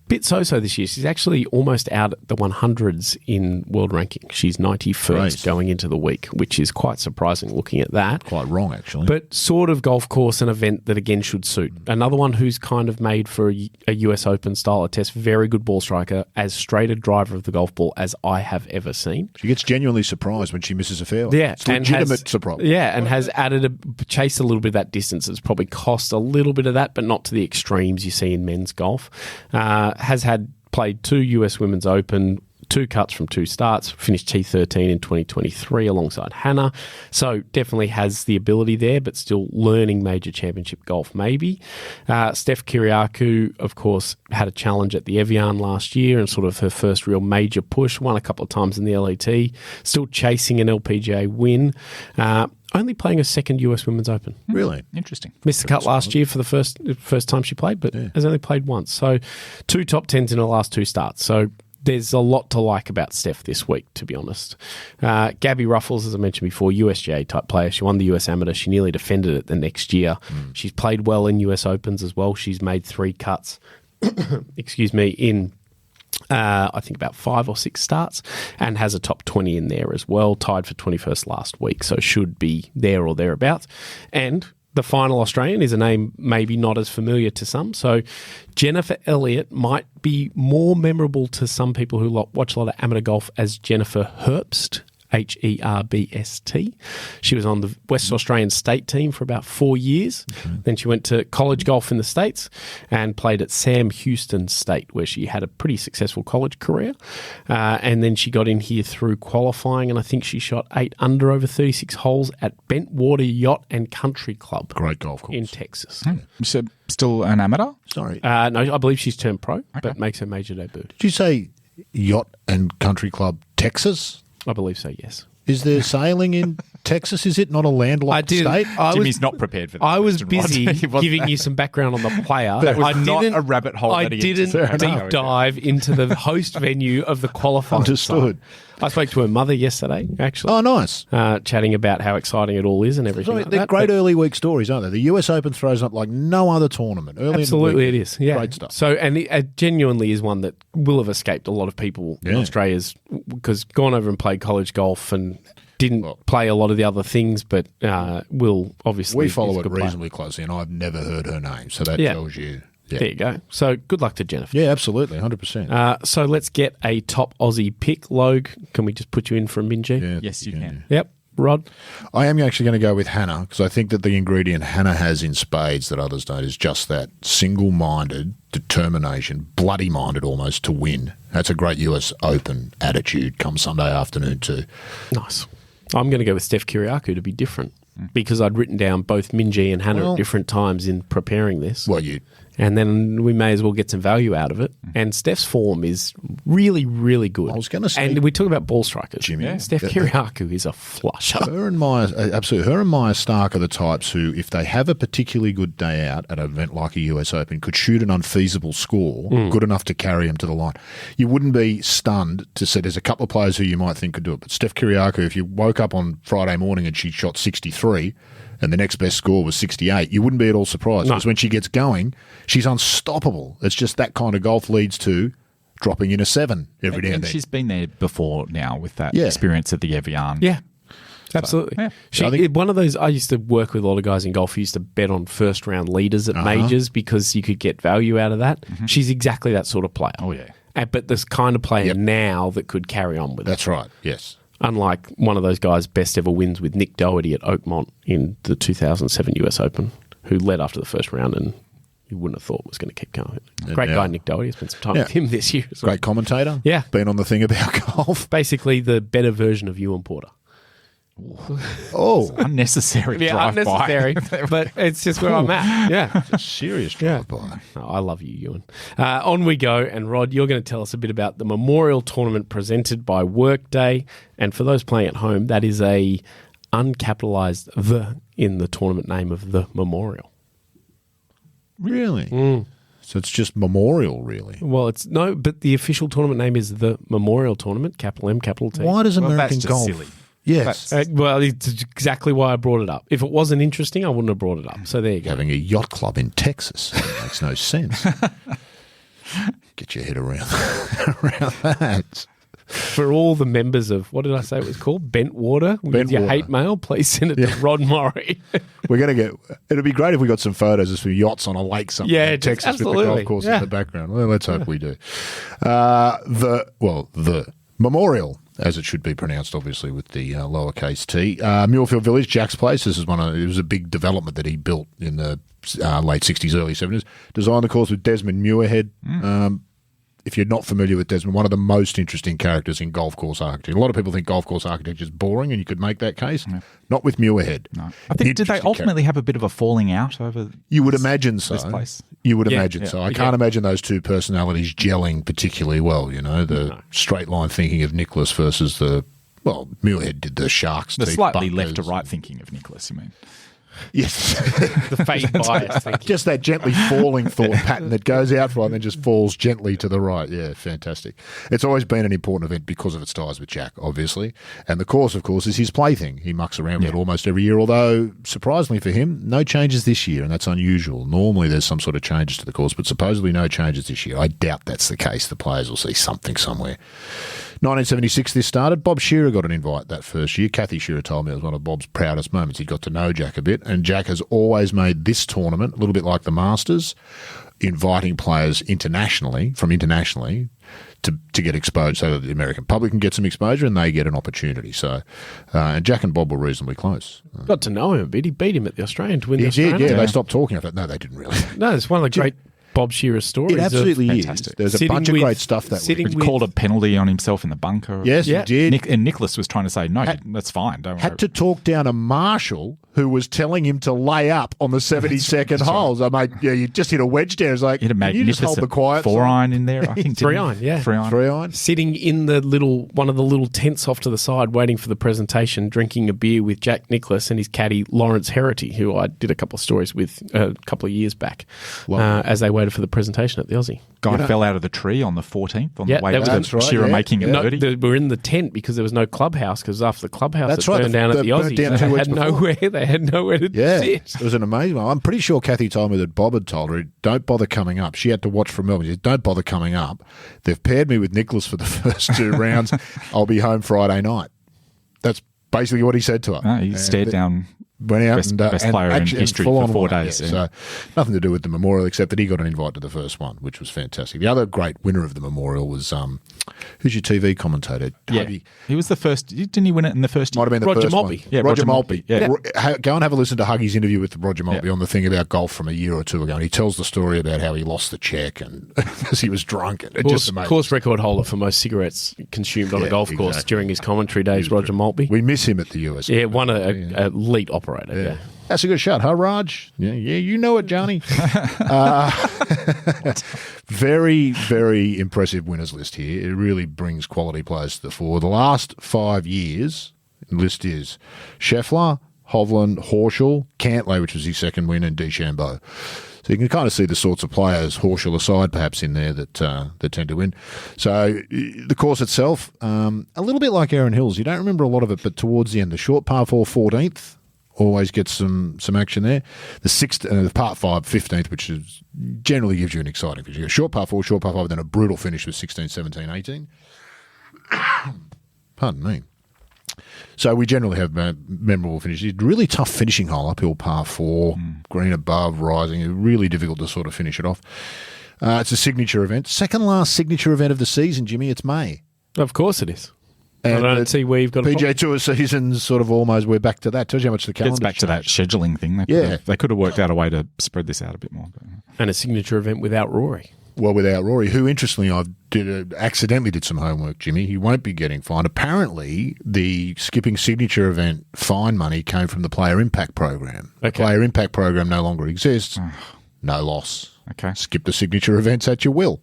bit so-so this year. She's actually almost out at the 100s in world ranking. She's 91st going into the week, which is quite surprising looking at that. Quite wrong, actually. But sort of golf course, an event that again should suit. Another one who's kind of made for a US Open style of test. Very good ball striker, as straight a driver of the golf ball as I have ever seen. She gets genuinely surprised when she misses a fairway. Yeah, it's legitimate surprise. Yeah, and has chased a little bit of that distance. It's probably cost a little bit of that, but not to the extremes you see in men's golf. Has played 2 US Women's Open, 2 cuts from 2 starts, finished T13 in 2023 alongside Hannah. So definitely has the ability there, but still learning major championship golf maybe. Steph Kyriakou, of course, had a challenge at the Evian last year and sort of her first real major push, won a couple of times in the LET, still chasing an LPGA win. Only playing a second US Women's Open. Really? Interesting. Missed the cut last year for the first time she played, but has only played once. So 2 top 10s in her last 2 starts. So there's a lot to like about Steph this week, to be honest. Gabby Ruffles, as I mentioned before, USGA type player. She won the US Amateur. She nearly defended it the next year. She's played well in US Opens as well. She's made 3 cuts, in I think about 5 or 6 starts, and has a top 20 in there as well, tied for 21st last week, so should be there or thereabouts. And the final Australian is a name maybe not as familiar to some, so Jennifer Elliott might be more memorable to some people who watch a lot of amateur golf as Jennifer Herbst, Herbst. She was on the West Australian state team for about 4 years. Then she went to college golf in the States and played at Sam Houston State, where she had a pretty successful college career. And then she got in here through qualifying, and I think she shot 8 under over 36 holes at Bentwater Yacht and Country Club. Great golf course. In Texas. So still an amateur? Sorry. No, I believe she's turned pro, but makes her major debut. Did you say Yacht and Country Club, Texas? I believe so, yes. Is there sailing in Texas? Is it not a landlocked state? Jimmy's not prepared for that. I was question, busy giving you some background on the player. That was not a rabbit hole. I didn't deep dive into the host venue of the qualifying. Understood. I spoke to her mother yesterday, actually. Oh, nice. Chatting about how exciting it all is and everything like they're that. great early week stories, aren't they? The US Open throws up like no other tournament. Absolutely it is. Yeah. Great stuff. So, and it genuinely is one that will have escaped a lot of people in Australia's, because gone over and played college golf and didn't play a lot of the other things, but will obviously... We follow it reasonably closely, and I've never heard her name, so that tells you... Yeah. There you go. So good luck to Jennifer. Yeah, absolutely, 100%. So let's get a top Aussie pick. Logue, can we just put you in for a Minji? Yeah, yes, you can. Yep. Rod? I am actually going to go with Hannah, because I think that the ingredient Hannah has in spades that others don't is just that single-minded determination, bloody-minded almost, to win. That's a great US Open attitude come Sunday afternoon too. Nice. I'm going to go with Steph Kyriakou to be different, because I'd written down both Minji and Hannah at different times in preparing this. Well, and then we may as well get some value out of it. And Steph's form is really, really good. I was going to say... And we talk about ball strikers. Jimmy. Yeah. Steph Kyriakou is a flusher. Her and Maya Stark are the types who, if they have a particularly good day out at an event like a US Open, could shoot an unfeasible score, good enough to carry them to the line. You wouldn't be stunned to say there's a couple of players who you might think could do it. But Steph Kyriakou, if you woke up on Friday morning and she shot 63... and the next best score was 68, you wouldn't be at all surprised. Because when she gets going, she's unstoppable. It's just that kind of golf leads to dropping in a 7 every day. And she's been there before now with that experience at the Evian. Yeah, absolutely. One of those, I used to work with a lot of guys in golf who used to bet on first-round leaders at majors because you could get value out of that. She's exactly that sort of player. Oh, yeah. But this kind of player now that could carry on with it. That's right, yes. Unlike one of those guys' best ever wins with Nick Doherty at Oakmont in the 2007 US Open, who led after the first round and you wouldn't have thought was going to keep going. Great guy, Nick Doherty. I spent some time with him this year. Great commentator. Yeah. Been on the thing about golf. Basically the better version of Ewan Porter. Oh, Unnecessary drive unnecessary, by. but it's just where I'm at. Yeah. it's a serious drive-by. Oh, I love you, Ewan. On we go. And Rod, you're going to tell us a bit about the Memorial Tournament presented by Workday. And for those playing at home, that is a uncapitalised "the" in the tournament name of the Memorial. Really? So it's just Memorial, really? Well, but the official tournament name is the Memorial Tournament, capital M, capital T. Why does American that's just golf... silly. Yes. Well, it's exactly why I brought it up. If it wasn't interesting, I wouldn't have brought it up. So there you go. Having a yacht club in Texas. That makes no sense. Get your head around that. For all the members of, what did I say it was called? Bentwater? With your hate mail, please send it to Rod Murray. We're going to get... It'd be great if we got some photos of some yachts on a lake somewhere in Texas absolutely. with the golf course in the background. Well, let's hope we do. The Memorial, as it should be pronounced, obviously, with the lowercase t. Muirfield Village, Jack's place. This is it was a big development that he built in the late 60s, early 70s. Designed the course with Desmond Muirhead. If you're not familiar with Desmond, one of the most interesting characters in golf course architecture. A lot of people think golf course architecture is boring, and you could make that case. Yeah. Not with Muirhead. No. I think, did they ultimately have a bit of a falling out over You would imagine so. This place? You would imagine so. I can't imagine those two personalities gelling particularly well, the straight line thinking of Nicklaus versus Muirhead did the Sharks. The slightly left to right thinking of Nicklaus, you mean? Yes. The fade bias. Just that gently falling thought pattern that goes out for and then just falls gently to the right. Yeah, fantastic. It's always been an important event because of its ties with Jack, obviously. And the course, of course, is his plaything. He mucks around with it almost every year, although, surprisingly for him, no changes this year, and that's unusual. Normally there's some sort of changes to the course, but supposedly no changes this year. I doubt that's the case. The players will see something somewhere. 1976 this started. Bob Shearer got an invite that first year. Kathy Shearer told me it was one of Bob's proudest moments. He got to know Jack a bit, and Jack has always made this tournament, a little bit like the Masters, inviting players internationally to get exposed so that the American public can get some exposure and they get an opportunity. So, and Jack and Bob were reasonably close. Got to know him a bit. He beat him at the Australian to win the Australian. Australian. Yeah, they stopped talking. I thought, no, they didn't really. No, it's one of the great Bob Shearer stories. It absolutely is. Fantastic. There's a bunch of great stuff that week. He called a penalty on himself in the bunker. Yes, he did. And Nicklaus was trying to say, no, that's fine. Don't had to talk down a marshal who was telling him to lay up on the 72nd holes. I mate, you just hit a wedge there. It's like, can you just hold the quiet 4-iron in there? I think 3-iron, yeah. 3-iron. Sitting in one of the little tents off to the side, waiting for the presentation, drinking a beer with Jack Nicklaus and his caddy Lawrence Herity, who I did a couple of stories with a couple of years back, as they waited for the presentation at the Aussie. Guy fell out of the tree on the 14th on the way to Shearer making a birdie. We're in the tent because there was no clubhouse, because after the clubhouse burned down at the Aussie, they had nowhere to sit. It was an amazing one. I'm pretty sure Kathy told me that Bob had told her, don't bother coming up. She had to watch from Melbourne. She said, don't bother coming up. They've paired me with Nicklaus for the first 2 rounds. I'll be home Friday night. That's basically what he said to her. He stared down... Went out best player in history for 4 days. Yeah. So nothing to do with the Memorial except that he got an invite to the first one, which was fantastic. The other great winner of the Memorial was who's your TV commentator? Yeah, Huggy. He was the first. Didn't he win it in the first year? Might have been the Roger first Maltby. one. Yeah, Roger Maltby. Yeah. Go and have a listen to Huggy's interview with Roger Maltby on the thing about golf from a year or two ago. And he tells the story about how he lost the check and because he was drunk. And course record holder for most cigarettes consumed on a golf course during his commentary days, Roger Maltby. We miss him at the US. Yeah, one elite operator. Yeah. That's a good shot, huh, Raj? Yeah, you know it, Johnny. Very, very impressive winners list here. It really brings quality players to the fore. The last 5 years, the list is Scheffler, Hovland, Horschel, Cantlay, which was his second win, and DeChambeau. So you can kind of see the sorts of players, Horschel aside, perhaps in there that tend to win. So the course itself, a little bit like Erin Hills. You don't remember a lot of it, but towards the end, the short par 4 14th. Always gets some action there. The part 5, 15th, which is generally gives you an exciting finish. You got short par 4, short par 5, then a brutal finish with 16, 17, 18. Pardon me. So we generally have memorable finishes. Really tough finishing hole, uphill par 4, green above, rising. Really difficult to sort of finish it off. It's a signature event. Second last signature event of the season, Jimmy. It's May. Of course it is. And I don't see where you've got a PGA Tour season's sort of almost, we're back to that. Tells you how much the calendar Gets back to that scheduling thing. They could have worked out a way to spread this out a bit more. And a signature event without Rory. Well, without Rory, who interestingly accidentally did some homework, Jimmy. He won't be getting fined. Apparently, the skipping signature event fine money came from the Player Impact Program. The Player Impact Program no longer exists. No loss. Okay. Skip the signature events at your will.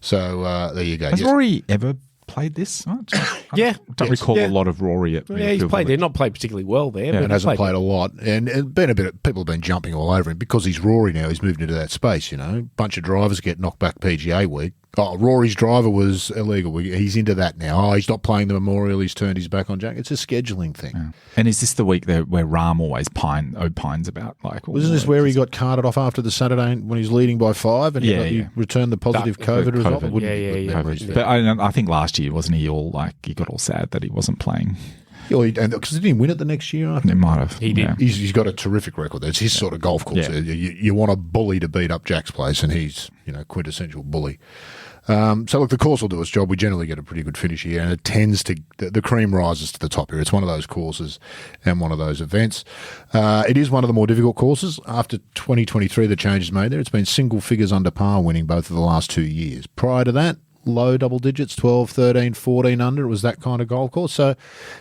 So there you go. Has Rory ever played this? I don't recall a lot of Rory at he's played there, not played particularly well there, but and hasn't played a lot. And people have been jumping all over him because he's Rory now. He's moved into that space, you know. Bunch of drivers get knocked back PGA week. Oh, Rory's driver was illegal. He's into that now. Oh, he's not playing the Memorial. He's turned his back on Jack. It's a scheduling thing. Yeah. And is this the week where Rahm always opines about wasn't this where he got carted off after the Saturday when he's leading by 5 and he returned the positive COVID result? But I think last year wasn't he all he got all sad that he wasn't playing. Because didn't he win it the next year after? It might have. He did. Yeah. He's got a terrific record. It's his sort of golf course. Yeah. You want a bully to beat up Jack's place, and he's quintessential bully. So look, the course will do its job. We generally get a pretty good finish here, and it tends to the cream rises to the top here. It's one of those courses and one of those events. It is one of the more difficult courses. After 2023, the changes made there. It's been single figures under par winning both of the last 2 years. Prior to that, low double digits, 12, 13, 14 under. It was that kind of golf course. So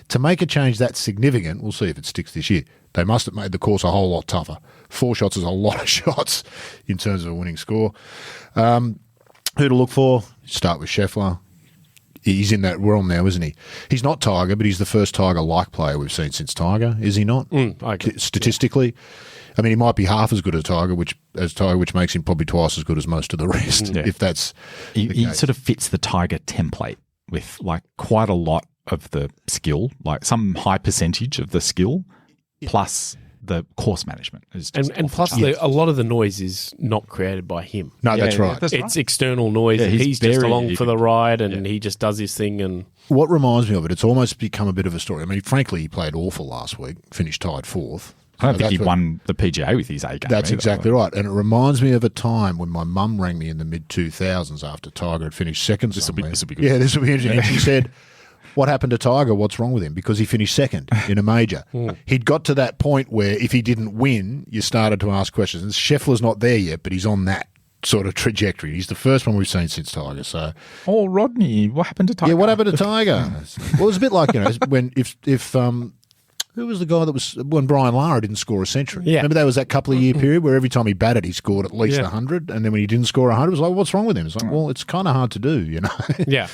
to make a change that significant, we'll see if it sticks this year. They must have made the course a whole lot tougher. 4 shots is a lot of shots in terms of a winning score. Who to look for? Start with Scheffler. He's in that realm now, isn't he? He's not Tiger, but he's the first Tiger-like player we've seen since Tiger, is he not? Statistically. Yeah. I mean, he might be half as good as Tiger, which makes him probably twice as good as most of the rest, if that's he sort of fits the Tiger template with quite a lot of the skill, some high percentage of the skill, plus the course management is just and plus a lot of the noise is not created by him. No, that's right. It's external noise. Yeah, he's just along for the ride and he just does his thing. And what reminds me of it's almost become a bit of a story. I mean, frankly, he played awful last week, finished tied 4th. I don't think he won the PGA with his A game. That's exactly right. And it reminds me of a time when my mum rang me in the mid-2000s after Tiger had finished second somewhere. This will be good. Yeah, this will be interesting. And she said, what happened to Tiger? What's wrong with him? Because he finished second in a major. He'd got to that point where if he didn't win, you started to ask questions. And Scheffler's not there yet, but he's on that sort of trajectory. He's the first one we've seen since Tiger. So, Rodney, what happened to Tiger? Yeah, what happened to Tiger? Well, it was a bit like when who was the guy that was when Brian Lara didn't score a century? Yeah. Remember there was that couple of year period where every time he batted, he scored at least 100, and then when he didn't score 100, it was like, what's wrong with him? It's like, well, it's kind of hard to do, you know. Yeah.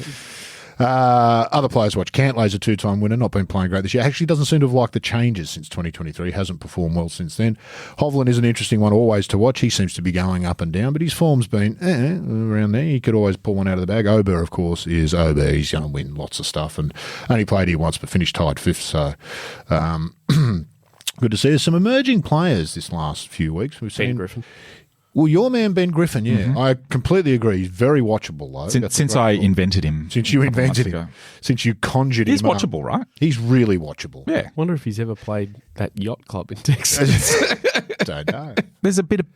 Other players watch. Cantlay's a 2-time winner, not been playing great this year. Actually doesn't seem to have liked the changes since 2023. Hasn't performed well since then. Hovland is an interesting one always to watch. He seems to be going up and down, but his form's been around there. He could always pull one out of the bag. Ober, of course, is Ober. He's going to win lots of stuff and only played here once but finished tied 5th. So good to see. There's some emerging players this last few weeks. We've seen Griffin. Well, your man, Ben Griffin, I completely agree. He's very watchable, though. Since I invented him. Since you invented him. Since you conjured him. He's watchable, right? He's really watchable. Yeah. I wonder if he's ever played that yacht club in Texas. Don't know. There's a bit of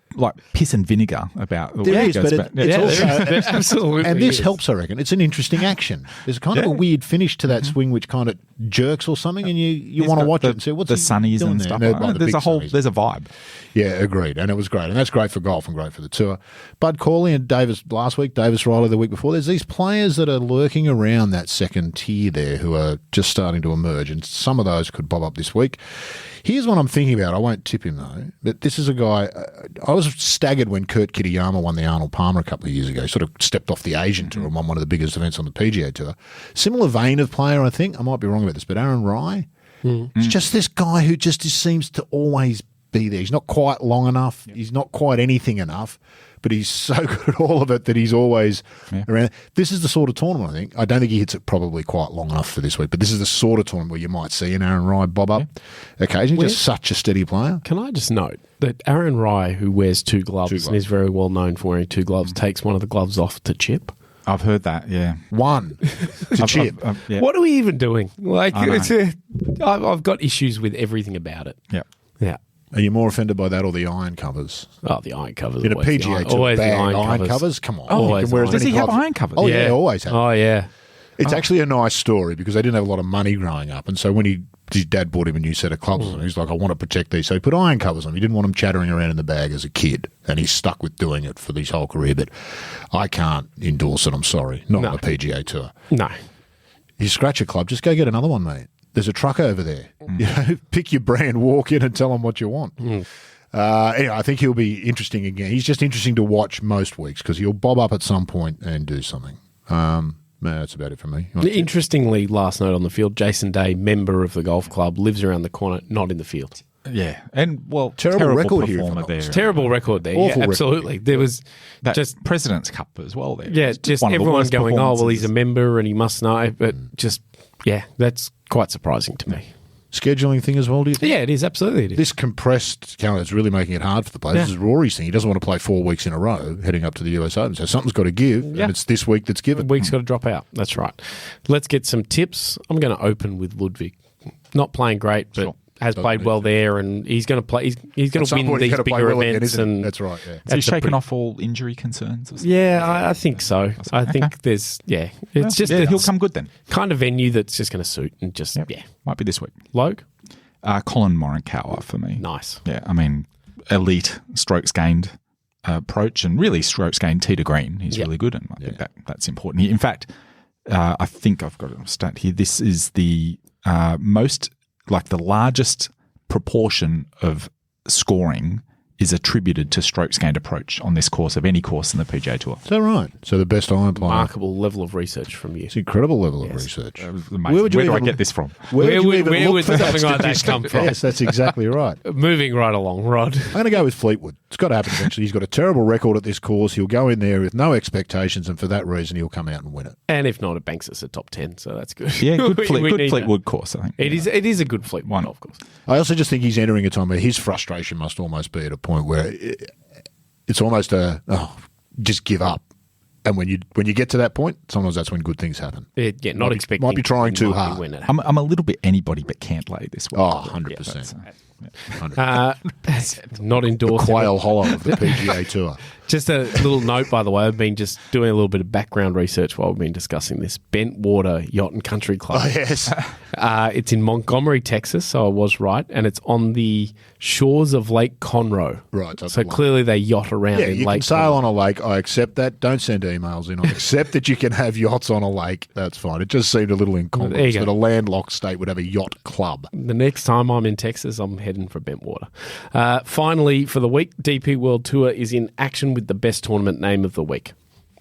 piss and vinegar about the there way is, it goes but back. it's also, absolutely. and this helps, I reckon. It's an interesting action. There's kind of a weird finish to that swing, which kind of jerks or something, and you want to watch it and say, "What's the he sunnies doing and there?" stuff? No, Like there's a vibe. Yeah, agreed, and it was great, and that's great for golf and great for the tour. Bud Corley and Davis last week, Davis Riley the week before. There's these players that are lurking around that second tier there who are just starting to emerge, and some of those could bob up this week. Here's what I'm thinking about. I won't tip him, though. But this is a guy... I was staggered when Kurt Kitayama won the Arnold Palmer a couple of years ago. He sort of stepped off the Asian Tour and won one of the biggest events on the PGA Tour. Similar vein of player, I think. I might be wrong about this, but Aaron Rai. It's just this guy who just seems to always be there. He's not quite long enough. He's not quite anything enough. But he's so good at all of it that he's always around. This is the sort of tournament, I think. I don't think he hits it probably quite long enough for this week, but this is the sort of tournament where you might see an Aaron Rai bob up occasionally. Just such a steady player. Can I just note that Aaron Rai, who wears two gloves and is very well known for wearing 2 gloves, takes one of the gloves off to chip? I've heard that, yeah. One to chip. Yeah. What are we even doing? I've got issues with everything about it. Yeah. Yeah. Are you more offended by that or the iron covers? Oh, the iron covers. In a PGA Tour bag, iron covers? Come on. Oh, does he have iron covers? Oh, yeah, always have. Oh, yeah. It's actually a nice story because they didn't have a lot of money growing up. And so when his dad bought him a new set of clubs, and he's like, I want to protect these. So he put iron covers on them. He didn't want them chattering around in the bag as a kid. And he's stuck with doing it for his whole career. But I can't endorse it, I'm sorry. Not on the PGA Tour. No. You scratch a club, just go get another one, mate. There's a truck over there. You know, pick your brand, walk in and tell them what you want. Anyway, I think he'll be interesting again. He's just interesting to watch most weeks because he'll bob up at some point and do something. That's about it from me. Interestingly, last night on the field, Jason Day, member of the golf club, lives around the corner, not in the field. Yeah, and terrible record here performer there. Terrible record there. Awful yeah, absolutely. There was that just President's Cup as well. There, yeah, just everyone going, oh well, he's a member and he must know. But just that's quite surprising to me. Scheduling thing as well, do you think? Yeah, it is. Absolutely, it is. This compressed calendar is really making it hard for the players. This is Rory's thing. He doesn't want to play 4 weeks in a row heading up to the US Open. So something's got to give, and it's this week that's given. The week's got to drop out. That's right. Let's get some tips. I'm going to open with Ludwig. Not playing great, but has played well there, and he's going to play. He's going to win these bigger events. And that's right. Yeah. Has he shaken off all injury concerns? Or yeah, I think so. I think there's it's just he'll come good then. Kind of venue that's just going to suit and just might be this week. Logue. Colin Morikawa for me. Nice. Yeah, I mean, elite strokes gained approach and really strokes gained tee to green. He's really good, and I think that's important. In fact, I think I've got a stat here. This is the the largest proportion of scoring is attributed to strokes gained approach on this course of any course in the PGA Tour. Is that right? So the best iron player. Remarkable level of research from you. It's an incredible level of research. Where do I get this from? Where would something like that come from? Yes, that's exactly right. Moving right along, Rod. I'm going to go with Fleetwood. It's got to happen eventually. He's got a terrible record at this course. He'll go in there with no expectations, and for that reason, he'll come out and win it. And if not, it banks us a top 10, so that's good. Yeah, good Fleetwood course, I think. It is a good Fleetwood golf course. I also just think he's entering a time where his frustration must almost be at a point where it's almost just give up. And when you get to that point, sometimes that's when good things happen. Not expecting. Might be trying too hard. I'm a little bit anybody but can't lay this week. 100%. Not endorsed. The Quail Hollow of the PGA Tour. Just a little note, by the way, I've been just doing a little bit of background research while we've been discussing this. Bentwater Yacht and Country Club. Oh, yes. It's in Montgomery, Texas, so I was right, and it's on the shores of Lake Conroe. Right. So clearly they yacht around in Lake Conroe. You can sail on a lake. I accept that. Don't send emails in. I accept that you can have yachts on a lake. That's fine. It just seemed a little incongruous that a landlocked state would have a yacht club. The next time I'm in Texas, I'm heading for Bentwater. Finally, for the week, DP World Tour is in action with the best tournament name of the week.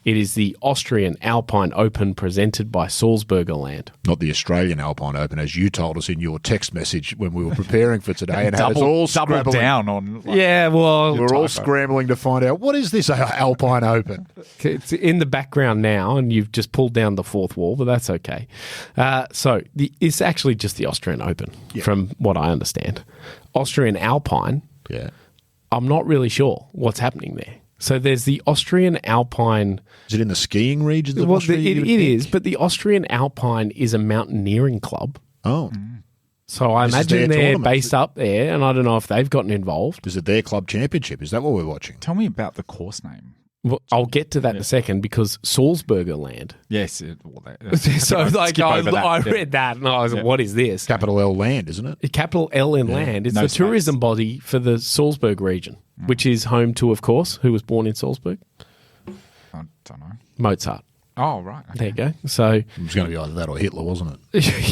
It is the Austrian Alpine Open presented by SalzburgerLand. Not the Australian Alpine Open, as you told us in your text message when we were preparing for today. And double down on. We're all scrambling to find out, what is this Alpine Open? It's in the background now, and you've just pulled down the fourth wall, but that's okay. It's actually just the Austrian Open, from what I understand. Austrian Alpine, I'm not really sure what's happening there. So there's the Austrian Alpine. Is it in the skiing regions of Austria? It is, but the Austrian Alpine is a mountaineering club. Oh. So I imagine they're based up there, and I don't know if they've gotten involved. Is it their club championship? Is that what we're watching? Tell me about the course name. Well, I'll get to that in a second because SalzburgerLand. Yes. I read that and I was like, what is this? Capital L Land, isn't it? Capital L in Land. It's the tourism body for the Salzburg region, which is home to, of course, who was born in Salzburg? I don't know. Mozart. Oh, right. Okay. There you go. So it was going to be either that or Hitler, wasn't it?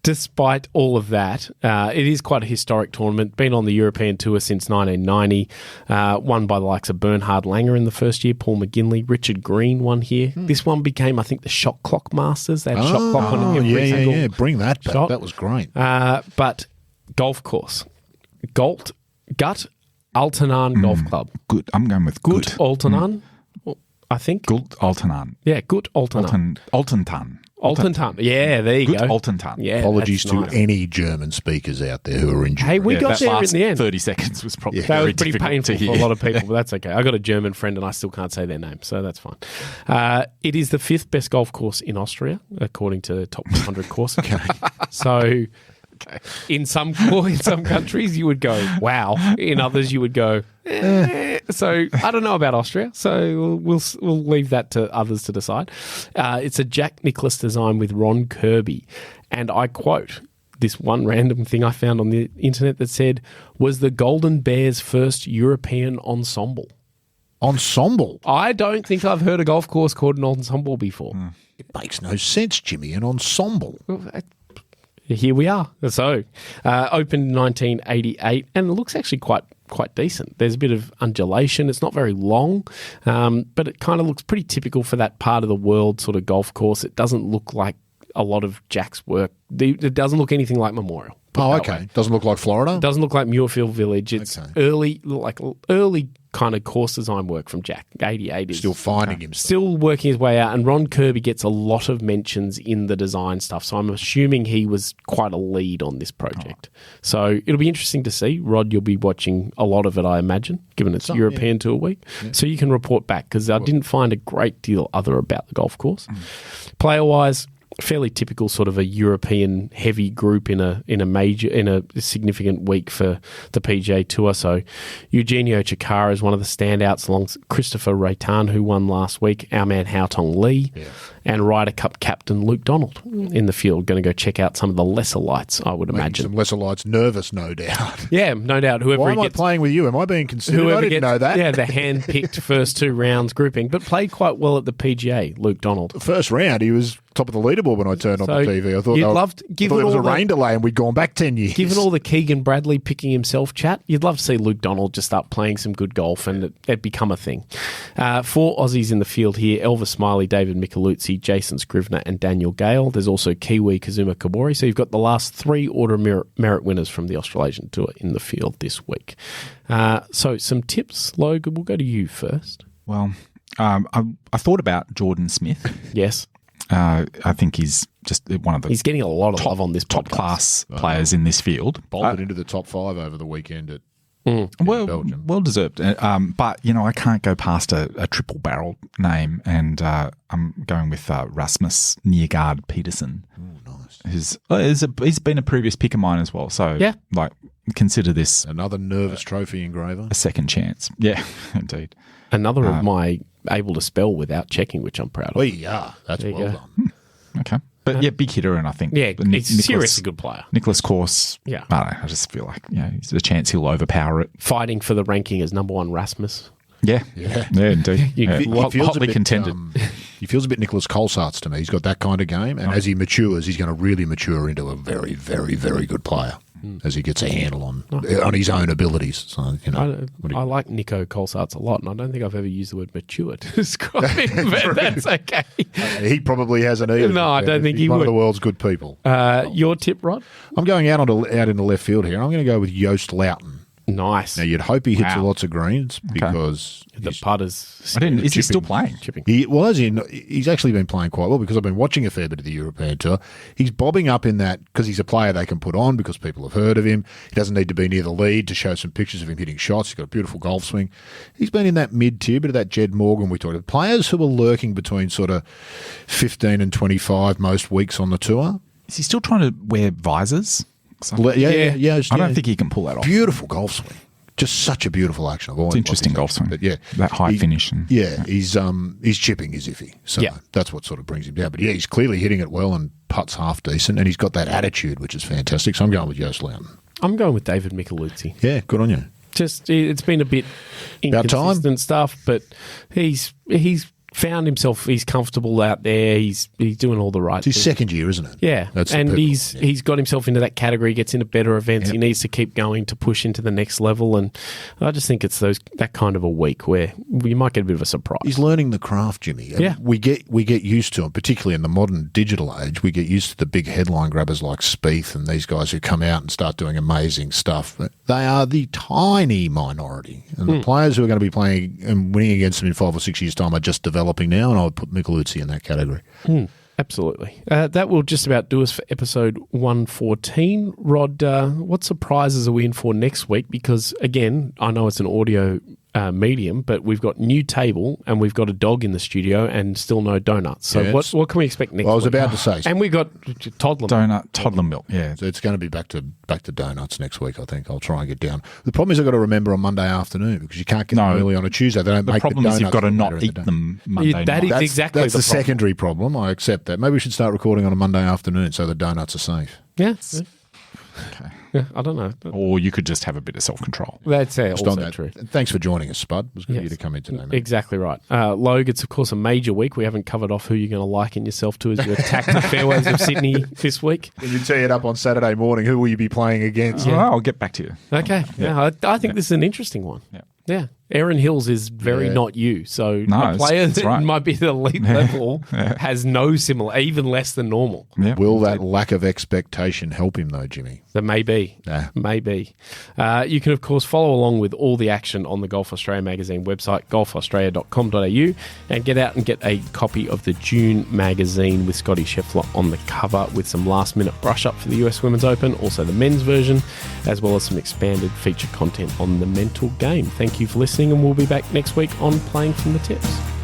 Despite all of that, it is quite a historic tournament. Been on the European Tour since 1990. Won by the likes of Bernhard Langer in the first year, Paul McGinley, Richard Green won here. This one became, I think, the Shot Clock Masters. They had Shot Clock on every single Bring that back. shot. That was great. But golf course. Gut Altenan Golf Club. Good. I'm going with good. Altenan. I think. Gut Altenan. Yeah, Gut Altenan. Altentan. Yeah, there you Good go. Altentan. Yeah, Apologies to nice. any German speakers out there who are injured. Hey, we got there in the end. 30 seconds was probably that very was pretty difficult painful to hear. for a lot of people, but that's okay. I got a German friend and I still can't say their name, so that's fine. It is the 5th best golf course in Austria, according to Top 100 Courses. So In some countries, you would go, wow. In others, you would go, eh. So I don't know about Austria. So we'll leave that to others to decide. It's a Jack Nicklaus design with Ron Kirby. And I quote this one random thing I found on the internet that said, was the Golden Bears' first European ensemble. Ensemble? I don't think I've heard a golf course called an ensemble before. It makes no sense, Jimmy, an ensemble. Here we are. So, opened in 1988, and it looks actually quite decent. There's a bit of undulation. It's not very long, but it kind of looks pretty typical for that part of the world sort of golf course. It doesn't look like a lot of Jack's work. It doesn't look anything like Memorial. Oh, okay. Doesn't look like Florida? Doesn't look like Muirfield Village. It's early kind of course design work from Jack. 88 is still finding himself. Still working his way out. And Ron Kirby gets a lot of mentions in the design stuff. So I'm assuming he was quite a lead on this project. So it'll be interesting to see. Rod, you'll be watching a lot of it, I imagine, given it's European Tour week. Yeah. So you can report back, because I didn't find a great deal other about the golf course. Player-wise, fairly typical sort of a European heavy group in a significant week for the PGA Tour. So Eugenio Chikara is one of the standouts, along Christopher Raytan, who won last week, our man Haotong Li, and Ryder Cup captain Luke Donald in the field. Going to go check out some of the lesser lights, I would imagine. Some lesser lights, nervous, no doubt. Yeah, no doubt. Why am I playing with you? Am I being considered? I didn't know that. Yeah, the hand-picked first two rounds grouping, but played quite well at the PGA, Luke Donald. The first round, he was top of the leaderboard when I turned on the TV. I thought there was a rain delay and we'd gone back 10 years. Given all the Keegan Bradley picking himself chat, you'd love to see Luke Donald just start playing some good golf and it'd become a thing. 4 Aussies in the field here: Elvis Smiley, David Micheluzzi, Jason Scrivener and Daniel Gale. There's also Kiwi Kazuma Kabori. So you've got the last 3 Order Merit winners from the Australasian Tour in the field this week. So some tips. Logan, we'll go to you first. Well, I thought about Jordan Smith. Yes. I think he's just one of the... He's getting a lot of love on this top-class players in this field. Bolted into the top 5 over the weekend at Belgium. Well deserved. But, I can't go past a triple-barrel name, and I'm going with Rasmus Niergaard Peterson. Oh, nice. He's been a previous pick of mine as well. So, consider this... Another nervous trophy engraver. A second chance. Yeah, indeed. Another of my able to spell without checking, which I'm proud of. That's well done. Okay. But big hitter, and I think he's a seriously good player. Nicholas Course, I don't know, I just feel like there's a chance he'll overpower it. Fighting for the ranking as number 1 Rasmus. Yeah, indeed. Hotly contended. He feels a bit Nicholas Colsaerts to me. He's got that kind of game, and as he matures, he's going to really mature into a very, very, very good player. As he gets a handle on his own abilities. So, I like Nico Colsaerts a lot, and I don't think I've ever used the word mature to describe him, but that's okay. He probably hasn't either. No, I don't think he would. One of the world's good people. Your tip, Rod? I'm going out in the left field here. I'm going to go with Joost Luiten. Nice. Now, you'd hope he hits lots of greens because... The putters... Is he still playing? Chipping. He's actually been playing quite well because I've been watching a fair bit of the European Tour. He's bobbing up in that because he's a player they can put on because people have heard of him. He doesn't need to be near the lead to show some pictures of him hitting shots. He's got a beautiful golf swing. He's been in that mid-tier, bit of that Jed Morgan we talked about. Players who are lurking between sort of 15 and 25 most weeks on the tour. Is he still trying to wear visors? Yeah. I don't think he can pull that off. Beautiful golf swing. Just such a beautiful action. It's interesting golf swing. But that high finish. He's chipping is iffy. So that's what sort of brings him down. But he's clearly hitting it well and putts half decent, and he's got that attitude, which is fantastic. So I'm going with Joost Luiten. I'm going with David Micheluzzi. Yeah, good on you. Just it's been a bit inconsistent stuff, but he's found himself. He's comfortable out there. He's doing all the right things. It's his second year, isn't it? Yeah, he's got himself into that category. Gets into better events. Yep. He needs to keep going to push into the next level. And I just think it's that kind of a week where you might get a bit of a surprise. He's learning the craft, Jimmy. Yeah, we get used to him, particularly in the modern digital age. We get used to the big headline grabbers like Spieth and these guys who come out and start doing amazing stuff. But they are the tiny minority, and the players who are going to be playing and winning against them in 5 or 6 years' time are just developing now, and I would put Micheluzzi in that category. Absolutely. That will just about do us for episode 114. Rod, what surprises are we in for next week? Because, again, I know it's an audio medium, but we've got new table and we've got a dog in the studio and still no donuts. So what can we expect next week? I was about to say. And we got toddler milk. Yeah. So it's going to be back to donuts next week, I think. I'll try and get down. The problem is I've got to remember on Monday afternoon because you can't get them early on a Tuesday. They don't make the problem is you've got to not eat them Monday night. That's the secondary problem. I accept that. Maybe we should start recording on a Monday afternoon so the donuts are safe. Yeah. Okay. Yeah, I don't know. Or you could just have a bit of self-control. That's also true. Thanks for joining us, Spud. It was good of you to come in today, mate. Exactly right. Logue, it's of course a major week. We haven't covered off who you're going to liken yourself to as you attack the fairways of Sydney this week. When you tee it up on Saturday morning, who will you be playing against? I'll get back to you. Okay. Yeah, I think this is an interesting one. Yeah. Erin Hills is very not you. So a player that might be at the elite level has no similar, even less than normal. Yeah. Will that lack of expectation help him though, Jimmy? There may be. Maybe. You can, of course, follow along with all the action on the Golf Australia magazine website, golfaustralia.com.au, and get out and get a copy of the June magazine with Scotty Scheffler on the cover with some last-minute brush-up for the US Women's Open, also the men's version, as well as some expanded feature content on the mental game. Thank you for listening, and we'll be back next week on Playing from the Tips.